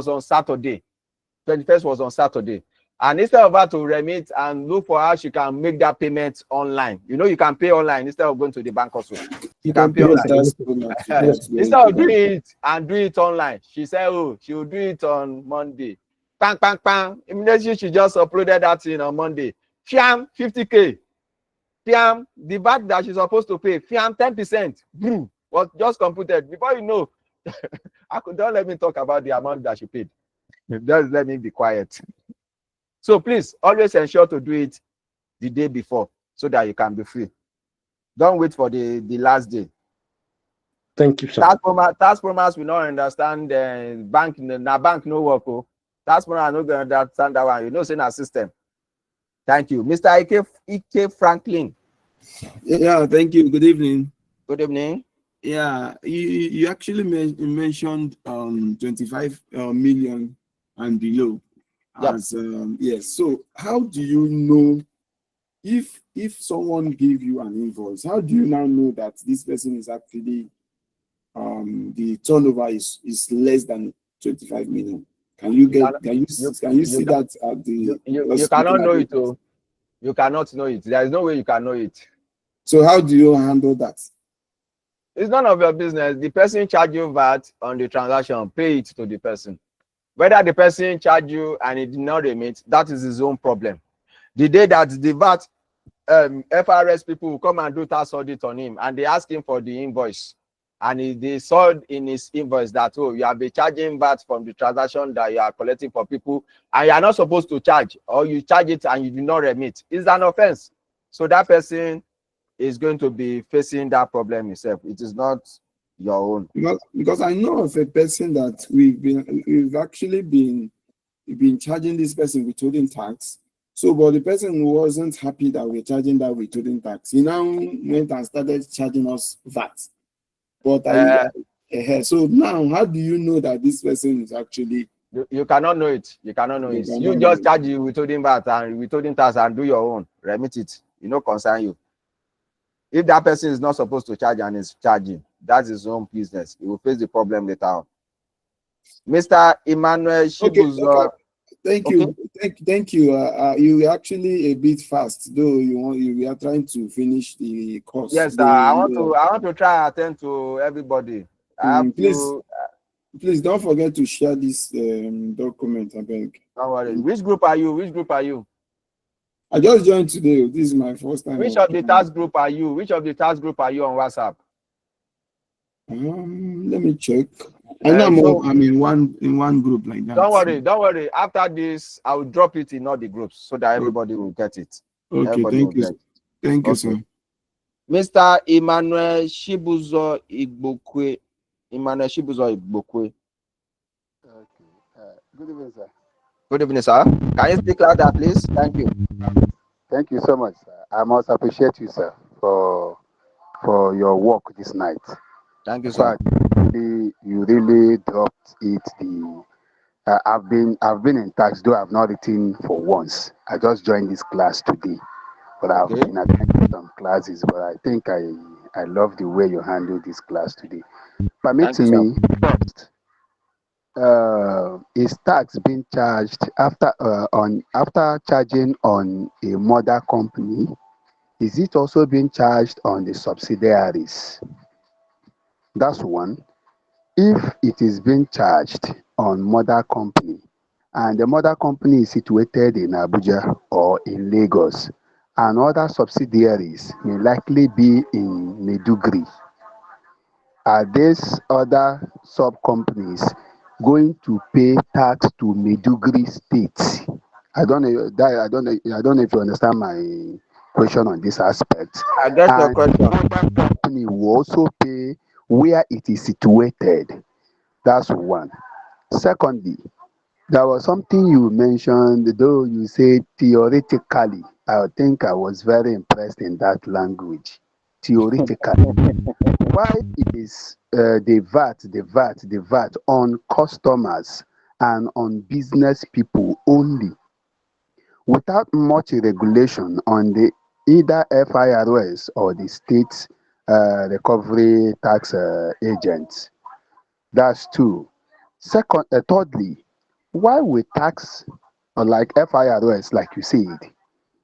on Saturday. 21st was on Saturday. And instead of her to remit and look for how she can make that payment online, you know, you can pay online instead of going to the bank also. You can pay online. Instead of doing it and do it online, she said, oh, she will do it on Monday. Bang, bang, bang. Immediately she just uploaded that thing on Monday. Fiam, 50K. Fiam, the VAT that she's supposed to pay. Fiam, 10%. Boom. Was just computed. Before you know, don't let me talk about the amount that she paid. Just let me be quiet. So please always ensure to do it the day before so that you can be free. Don't wait for the last day. Thank you, sir. Tax Promise will not understand the bank. Na bank no work. Tax Promise no going to understand that one. You know, say na system. Thank you, Mr. Ike Franklin. Yeah, thank you. Good evening. Good evening. Yeah, you actually mentioned 25 million and below. As yes. So how do you know if someone gave you an invoice? How do you now know that this person is actually the turnover is less than 25 million? Can you see that at the you cannot know it, though. You cannot know it. There is no way you can know it. So how do you handle that? It's none of your business. The person charge you VAT on the transaction, pay it to the person. Whether the person charge you and it did not remit, that is his own problem. The day that the VAT FRS people will come and do tax audit on him and they ask him for the invoice and they saw in his invoice that, oh, you have been charging VAT from the transaction that you are collecting for people, and you are not supposed to charge, or you charge it and you do not remit, it's an offense. So that person is going to be facing that problem himself. It is not your own. Because I know of a person that we've actually been charging this person withholding tax. So, but the person wasn't happy that we're charging that withholding tax. He now went and started charging us VAT. But so now, how do you know that this person is actually? You cannot know it. You cannot know it. You just charge you withholding VAT and withholding tax and do your own. Remit it. You know, concern you. If that person is not supposed to charge and is charging, that's his own business. He will face the problem later on. Mr. Emmanuel Shibuzo. Okay. Thank you. Thank you. You actually a bit fast, though. We are trying to finish the course. Yes, sir. I want to try and attend to everybody. Please don't forget to share this document, I beg. Don't worry. Which group are you? Which group are you? I just joined today. This is my first time. Which of the task group are you? Which of the task group are you on WhatsApp? Let me check. I know I'm in one group like that. Don't worry. After this, I will drop it in all the groups so that everybody will get it. Okay, thank you, sir. Mr. Emmanuel Shibuzo Igbokwe. Emmanuel Shibuzo Igbokwe. Okay. Good evening, sir. Good evening, sir. Can you speak louder, please? Thank you. Thank you so much, sir. I must appreciate you, sir, for your work this night. Thank you, sir. You really dropped it. I've been in tax, though I've not written for once. I just joined this class today, but I've been attending some classes. But I think I love the way you handle this class today. Permit me first. Is tax being charged after charging on a mother company? Is it also being charged on the subsidiaries? That's one. If it is being charged on mother company, and the mother company is situated in Abuja or in Lagos, and other subsidiaries may likely be in Maiduguri, are these other sub-companies going to pay tax to Maiduguri State? I don't know if you understand my question on this aspect. I get your question. The company will also pay where it is situated. That's one. Secondly, there was something you mentioned, though you said theoretically. I think I was very impressed in that language. Theoretically. Why is the VAT on customers and on business people only, without much regulation on the either FIRS or the state recovery tax agents? That's two. Thirdly, why will tax like FIRS, like you said,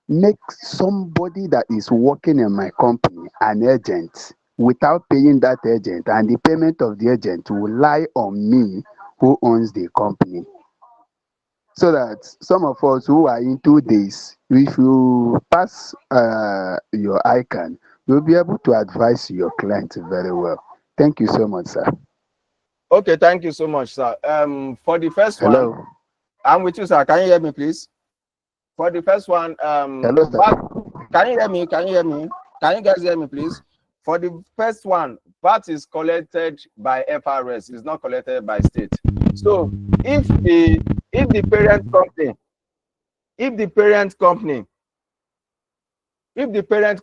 make somebody that is working in my company an agent without paying that agent, and the payment of the agent will lie on me who owns the company? So that some of us who are into this, if you pass your icon, you'll be able to advise your client very well. Thank you so much, sir. Okay, thank you so much, sir. For the first one, I'm with you, sir. Can you hear me, please? For the first one, hello, sir. Can you hear me? Can you hear me? Can you guys hear me, please? For the first one, VAT is collected by FRS. It's not collected by state. So if the parent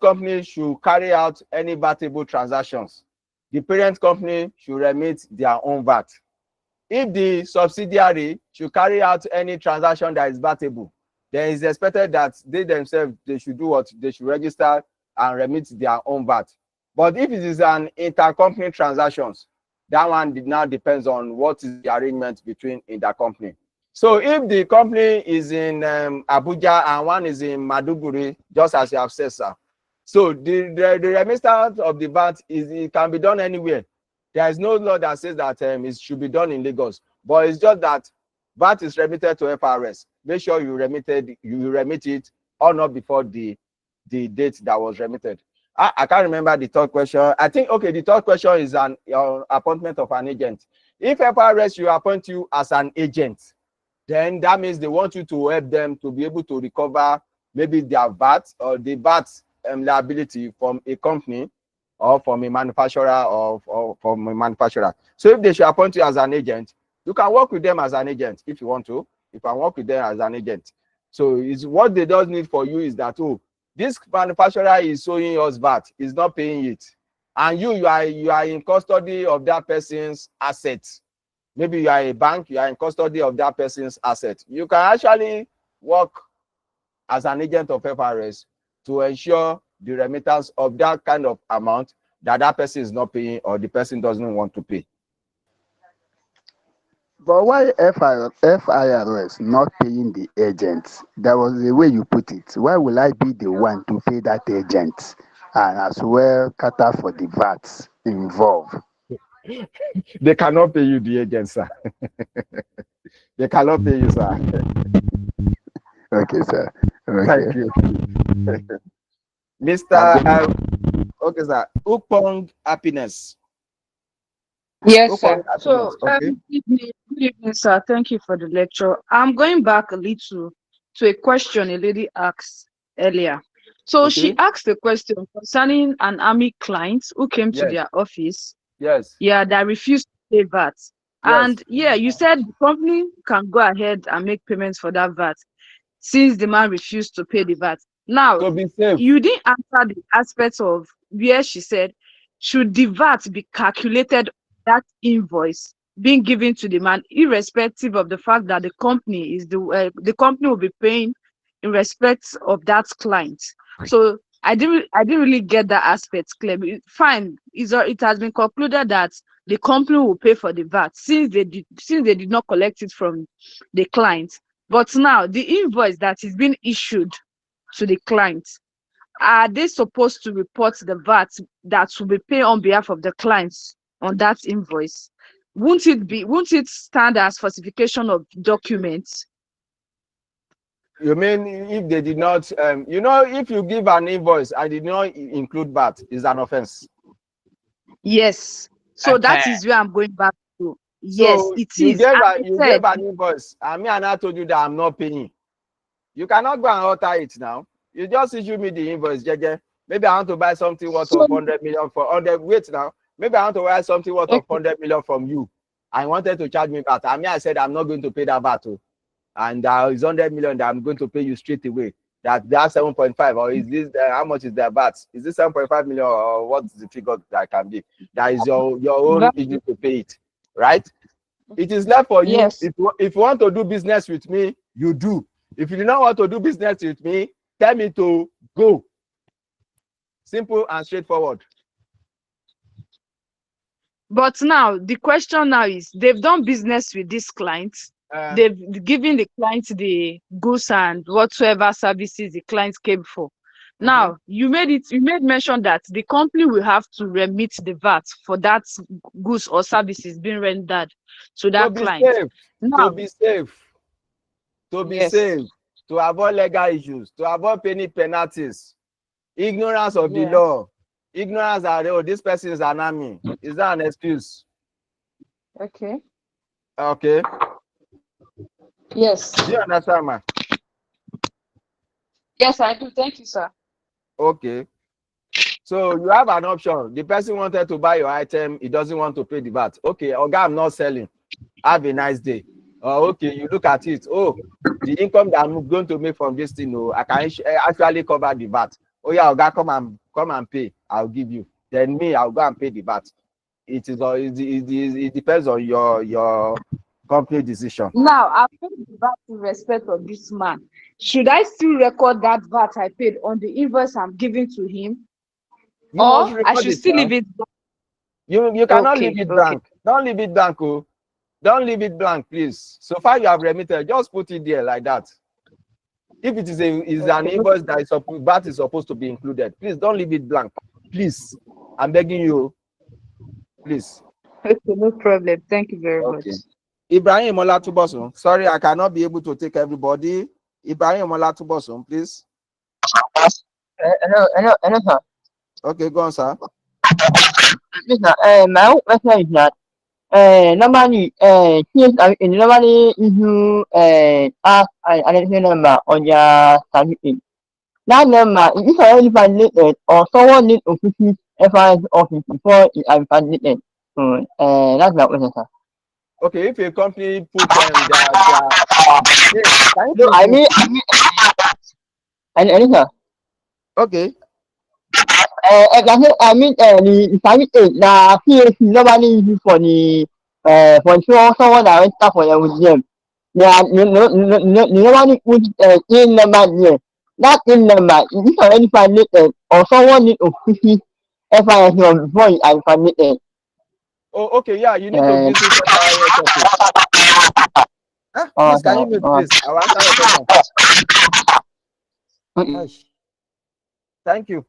company should carry out any VATable transactions, the parent company should remit their own VAT. If the subsidiary should carry out any transaction that is VATable, then it's expected that they themselves, they should do what? They should register and remit their own VAT. But if it is an intercompany transactions, that one now depends on what is the arrangement between intercompany. So if the company is in Abuja and one is in Maiduguri, just as you have said, sir, so the remittance of the VAT it can be done anywhere. There is no law that says that it should be done in Lagos, but it's just that VAT is remitted to FRS. Make sure you remit it or not before the date that was remitted. I can't remember the third question. I think, okay, the third question is an appointment of an agent. If FRS you appoint you as an agent, then that means they want you to help them to be able to recover maybe their VAT or the VAT liability from a company or from a manufacturer or from a manufacturer. So if they should appoint you as an agent, you can work with them as an agent if you want to. You can work with them as an agent. So it's what they don't need for you is that, oh, this manufacturer is owing us VAT, is not paying it, and you are in custody of that person's assets. Maybe you are a bank, you are in custody of that person's asset. You can actually work as an agent of FRS to ensure the remittance of that kind of amount that that person is not paying or the person doesn't want to pay. But why FIRS not paying the agents? That was the way you put it. Why will I be the one to pay that agent and as well cater for the VATs involved? They cannot pay you, the agent, sir. They cannot pay you, sir. Okay, sir. Okay. Thank you. Mr. Okay, sir. Upong Happiness. Yes, sir. So, good evening, sir. Thank you for the lecture. I'm going back a little to a question a lady asked earlier. So she asked a question concerning an army client who came to their office. Yes. Yeah, that refused to pay VAT. Yes. And yeah, you said the company can go ahead and make payments for that VAT since the man refused to pay the VAT. Now, you didn't answer the aspect of where she said, should the VAT be calculated that invoice being given to the man, irrespective of the fact that the company is the company will be paying in respect of that client. So I didn't really get that aspect clear. Fine, it has been concluded that the company will pay for the VAT since they did not collect it from the client. But now the invoice that is being issued to the client, are they supposed to report the VAT that will be paid on behalf of the clients on that invoice? Won't it stand as falsification of documents? You mean if they did not, if you give an invoice and did not include VAT, is an offense? Yes. So that is where I'm going back to. Yes, so it you is. You gave an invoice, and I told you that I'm not paying. You cannot go and alter it now. You just issue me the invoice, JJ. Maybe I want to buy something worth of 100 million for 100. Wait now. Maybe I want to buy something worth of 100 million from you. I wanted to charge me VAT. I said I'm not going to pay that VAT. And it's 100 million that I'm going to pay you straight away. That's 7.5, or is this how much is the VAT? Is this 7.5 million, or what's the figure that can be? That is your own issue to pay it, right? It is left for you. Yes. If you want to do business with me, you do. If you do not want to do business with me, tell me to go. Simple and straightforward. But now the question now is, they've done business with this client. They've given the client the goods and whatsoever services the client came for. Now you made mention that the company will have to remit the VAT for that goods or services being rendered to that client. To be safe, to avoid legal issues, to avoid paying penalties, ignorance of the law, ignorance that, oh, this person is an army. Is that an excuse? Okay. Yes. Do you understand, ma? Yes, I do. Thank you, sir. Okay. So you have an option. The person wanted to buy your item. He doesn't want to pay the VAT. Okay, Oga, I'm not selling. Have a nice day. Okay, you look at it. Oh, the income that I'm going to make from this thing, oh, I can actually cover the VAT. Oh yeah, Oga, come and pay. I'll give you. Then me, I'll go and pay the VAT. It depends on your company decision. Now, I paid the VAT in respect of this man. Should I still record that VAT I paid on the invoice I'm giving to him? Or I should still leave it blank? You cannot leave it blank. Don't leave it blank, oh. Don't leave it blank, please. So far you have remitted, just put it there like that. If it is an invoice that is supposed to be included, please don't leave it blank. Please, I'm begging you. Please. Okay, no problem. Thank you very much. Ibrahim Olatubosun. Sorry, I cannot be able to take everybody. Ibrahim Olatubosun, please. Hello, sir. Okay, go on, sir. Listen, my own question is that normally normally issue ask an identification number on their certificate. That number is it already validated or someone need to visit FIS office before it is validated? So that's my question, sir. Okay, if a company put their can you No, please move? I mean, sir. Okay. I mean, the certificate na PAC normally use for someone that register for them with them. They normally put in number there. That in number is it already validated or someone need to visit FIS before it is validated? Oh, okay, yeah, you need to visit the FIS office. Please, can you mute, please? I'll answer your question. Thank you.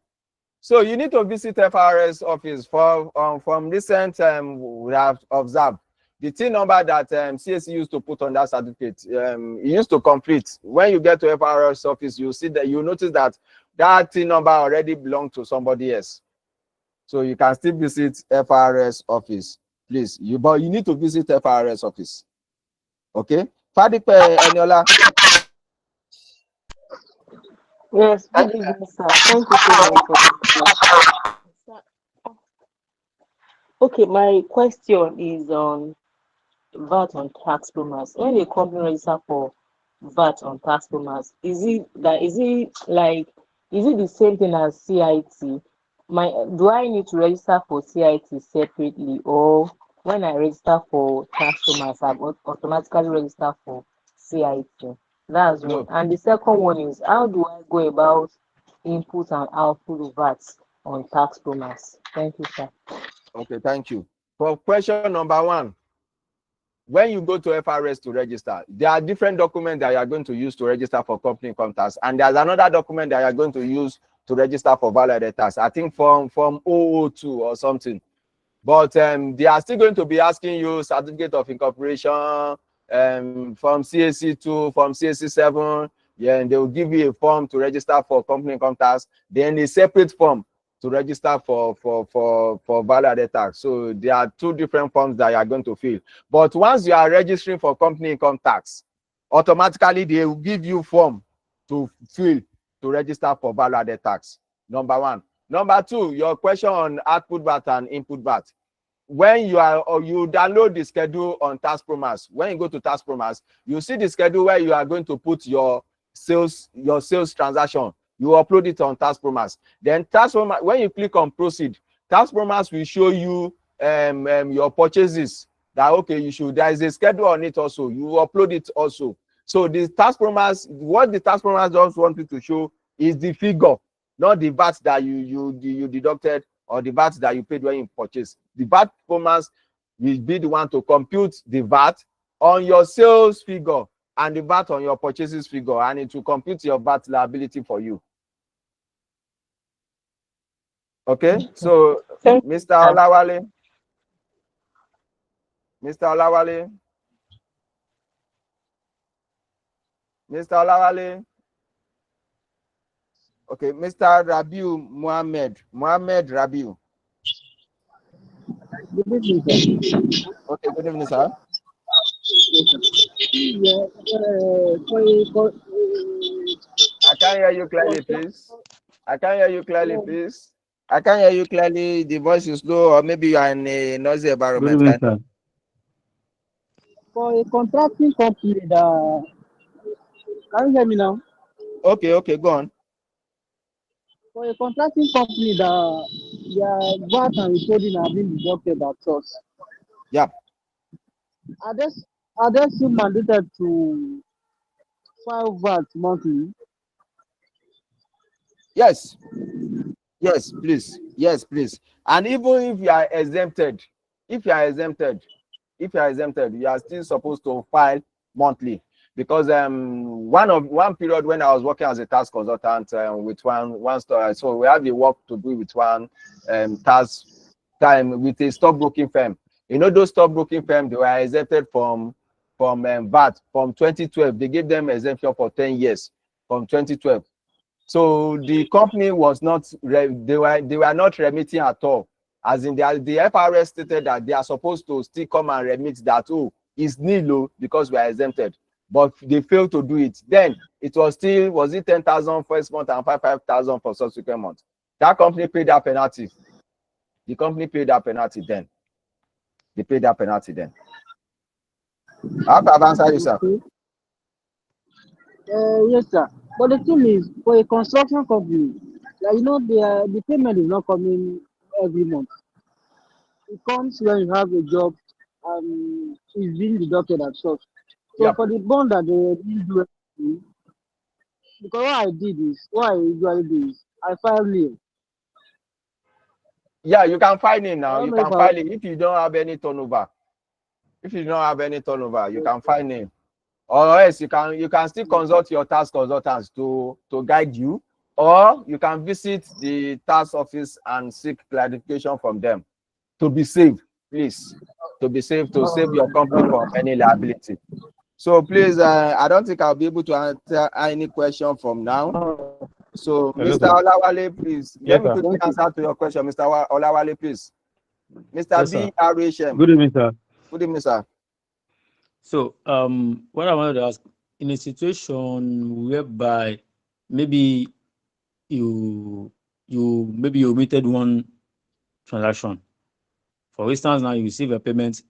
So you need to visit FRS office from recent we have observed the TIN number that CAC used to put on that certificate. It used to complete. When you get to FRS office, you see that you notice that that TIN number already belonged to somebody else. So you can still visit FRS office, please. But you need to visit FRS office. Okay, Fadipe Eniola. Yes, good evening, sir. Thank you so much for this. Okay, my question is on VAT on tax promise. When a company register for VAT on tax promise, is it the same thing as CIT? Do I need to register for CIT separately, or when I register for tax promise, I automatically register for CIT? That's one. And the second one is, how do I go about input and output VAT on tax promise? Thank you, sir. Okay, thank you. For question number one, when you go to FRS to register, there are different documents that you are going to use to register for company income tax, and there's another document that you are going to use to register for value-added tax. I think from 002 or something. But they are still going to be asking you certificate of incorporation from CAC2, from CAC7. Yeah, and they will give you a form to register for company income tax, then a separate form to register for value-added tax. So there are two different forms that you are going to fill. But once you are registering for company income tax, automatically they will give you form to fill to register for value-added tax. Number one. Number two, your question on output VAT and input VAT. When you download the schedule on Tax Promise, when you go to Tax Promise, you see the schedule where you are going to put your sales transaction. You upload it on Tax Promise. Then Tax Promise, when you click on proceed, Tax Promise will show you your purchases. That okay, there is a schedule on it also. You upload it also. So the Tax Promise, what the Tax Promise just want you to show is the figure, not the VAT that you deducted or the VAT that you paid when you purchased. The VAT performance will be the one to compute the VAT on your sales figure and the VAT on your purchases figure, and it will compute your VAT liability for you. Okay, so Mr. Olawale. Mr. Olawale. Mr. Olawale. Okay, Mr. Rabiu Mohammed. Mohammed Rabiu. Good evening, sir. Okay, good evening, sir. I can't hear you clearly, please. I can't hear you clearly, please. I can't hear you clearly. The voice is low, or maybe you are in a noisy environment. Good evening, sir. For a contracting company that, can you hear me now? Okay, go on. For a contracting company that their VAT and withholding have been deducted at source. Yeah. Are they still mandated to file VAT monthly? Yes, please. Yes, please. And even if you are exempted, you are still supposed to file monthly, because one period when I was working as a tax consultant with one store, so we have the work to do with one tax time with a stockbroking firm. You know, those stockbroking firms, they were exempted from VAT from 2012. They gave them exemption for 10 years from 2012. So the company was not, they were not remitting at all. As in the FRS stated that they are supposed to still come and remit that, oh, it's nil because we are exempted. But they failed to do it. Then it was still, was it 10,000 first month and 5,000 for subsequent month? That company paid that penalty. The company paid that penalty then. They paid that penalty then. I have answered you, sir. Yes, sir. But the thing is, for a construction company, like, you know, the payment is not coming every month. It comes when you have a job and it's being deducted and stuff. So Yep. for the bond that they didn't do anything, because what I usually do is I file nil. Yeah, you can file it now. You know can if I file it if you don't have any turnover. If you don't have any turnover, you can file it. Or else you can still consult your tax consultants to guide you, or you can visit the tax office and seek clarification from them to be safe, please. To be safe, to save your company from any liability. So please, I don't think I'll be able to answer any question from now. So, Hello, Mr. sir. Olawale, please, Yes, let me sir. quickly answer to your question, Mr. Olawale, please. Mr. Yes, sir. BRHM. Good evening, sir. Good evening, sir. So, what I wanted to ask, in a situation whereby maybe you omitted one transaction. For instance, now you receive a payment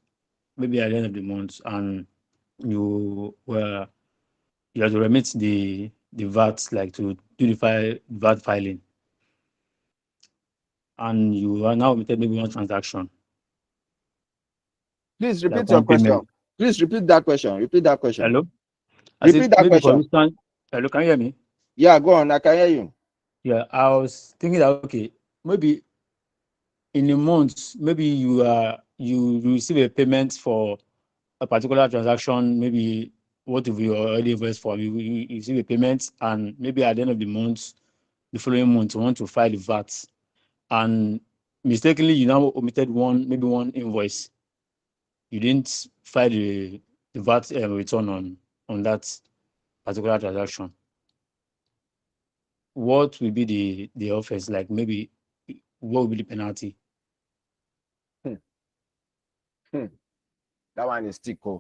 maybe at the end of the month, and you have to remit the VAT, like to do the VAT filing, and you are now omitted maybe one transaction. Please like repeat your one payment. question. Please repeat that question. Repeat that question. Hello? Repeat that maybe for question. instance, hello, can you hear me? Yeah, go on. I can hear you. Yeah, I was thinking that, okay, maybe in a month, maybe you receive a payment for a particular transaction, maybe what if you already invoiced for, you receive a payment, and maybe at the end of the month, the following month, you want to file the VAT, and mistakenly you now omitted maybe one invoice. You didn't file the VAT return on that particular transaction. What will be the offense? Like, maybe what will be the penalty? That one is sticky.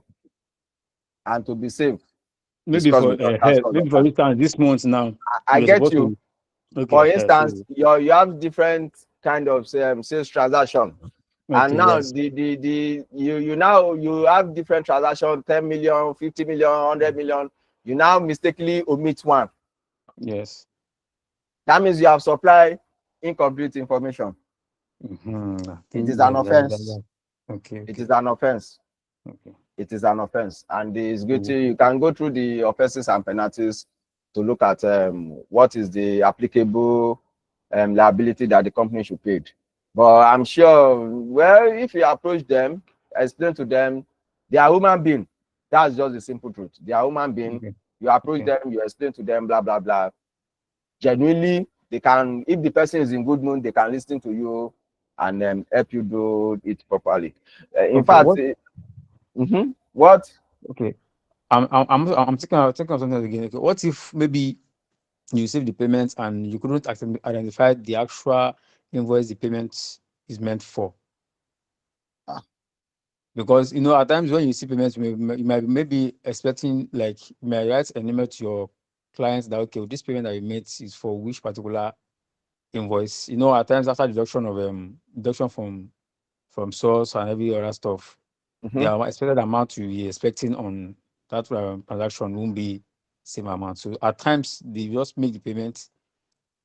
And to be safe, maybe for instance, this month now, I get you. Okay, for instance, you have different kind of sales transaction, and now yes. you have different transaction, 10 million, 50 million, 100 million. You now mistakenly omit one. Yes. That means you have supplied incomplete information. It is an offense. Okay. It is an offense. Okay. It is an offense, and it's good to, you can go through the offenses and penalties to look at what is the applicable liability that the company should pay. But I'm sure, well, if you approach them, explain to them, they are human being. That's just the simple truth. They are human being. Okay. You approach them, you explain to them, blah blah blah. Genuinely, they can, if the person is in good mood, they can listen to you and help you do it properly. In fact, what? Okay, I'm thinking of something again. Okay, what if maybe you receive the payment and you couldn't identify the actual invoice the payment is meant for? Because at times when you see payments, you might be maybe expecting, like, you may write an email to your clients that, okay, this payment that you made is for which particular invoice. At times after deduction from source and every other stuff, the expected amount you be expecting on that transaction won't be same amount. So at times they just make the payment,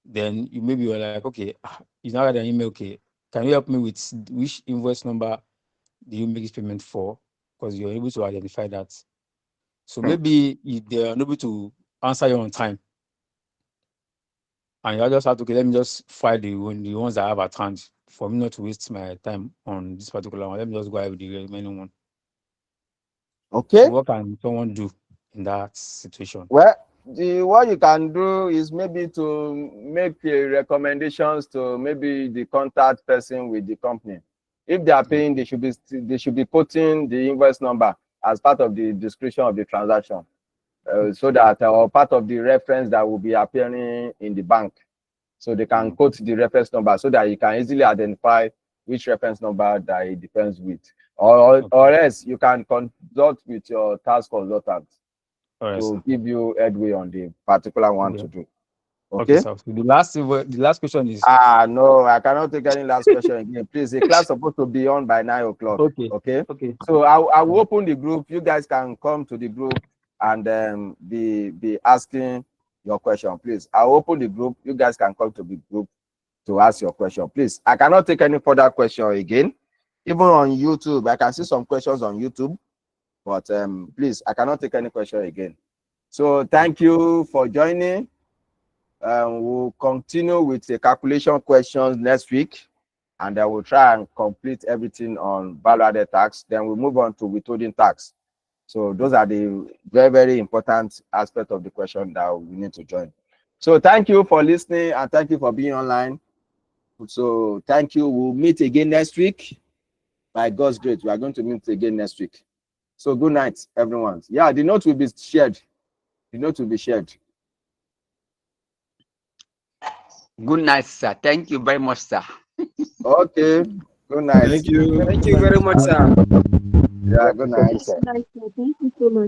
then you maybe were like, okay, you now write an email, okay, can you help me with which invoice number do you make this payment for? Because you're able to identify that. So maybe they are unable to answer you on time, and you just have to, okay, let me just file the ones that I have at hand for me not to waste my time on this particular one. Let me just go ahead with the remaining one. Okay. So what can someone do in that situation? Well, what you can do is maybe to make recommendations to maybe the contact person with the company. If they are paying, they should be putting the invoice number as part of the description of the transaction. so that or part of the reference that will be appearing in the bank. So they can quote the reference number so that you can easily identify which reference number that it depends with. Or else you can consult with your tax consultant to give you headway on the particular one to do. Okay. So the last question is no, I cannot take any last question again. Please, the class is supposed to be on by 9 o'clock. Okay. So I will open the group. You guys can come to the group and be asking your question. Please, I'll open the group. You guys can come to the group to ask your question. Please, I cannot take any further question again. Even on YouTube, I can see some questions on YouTube, but please, I cannot take any question again. So thank you for joining. We'll continue with the calculation questions next week, and I will try and complete everything on value-added tax. Then we'll move on to withholding tax. So those are the very, very important aspects of the question that we need to join. So thank you for listening and thank you for being online. So thank you. We'll meet again next week. By God's grace, we are going to meet again next week. So good night, everyone. Yeah, the note will be shared. The note will be shared. Good night, sir. Thank you very much, sir. Okay. Good night. Thank you. Thank you very much, sir. Yeah, good night. Thank you so much.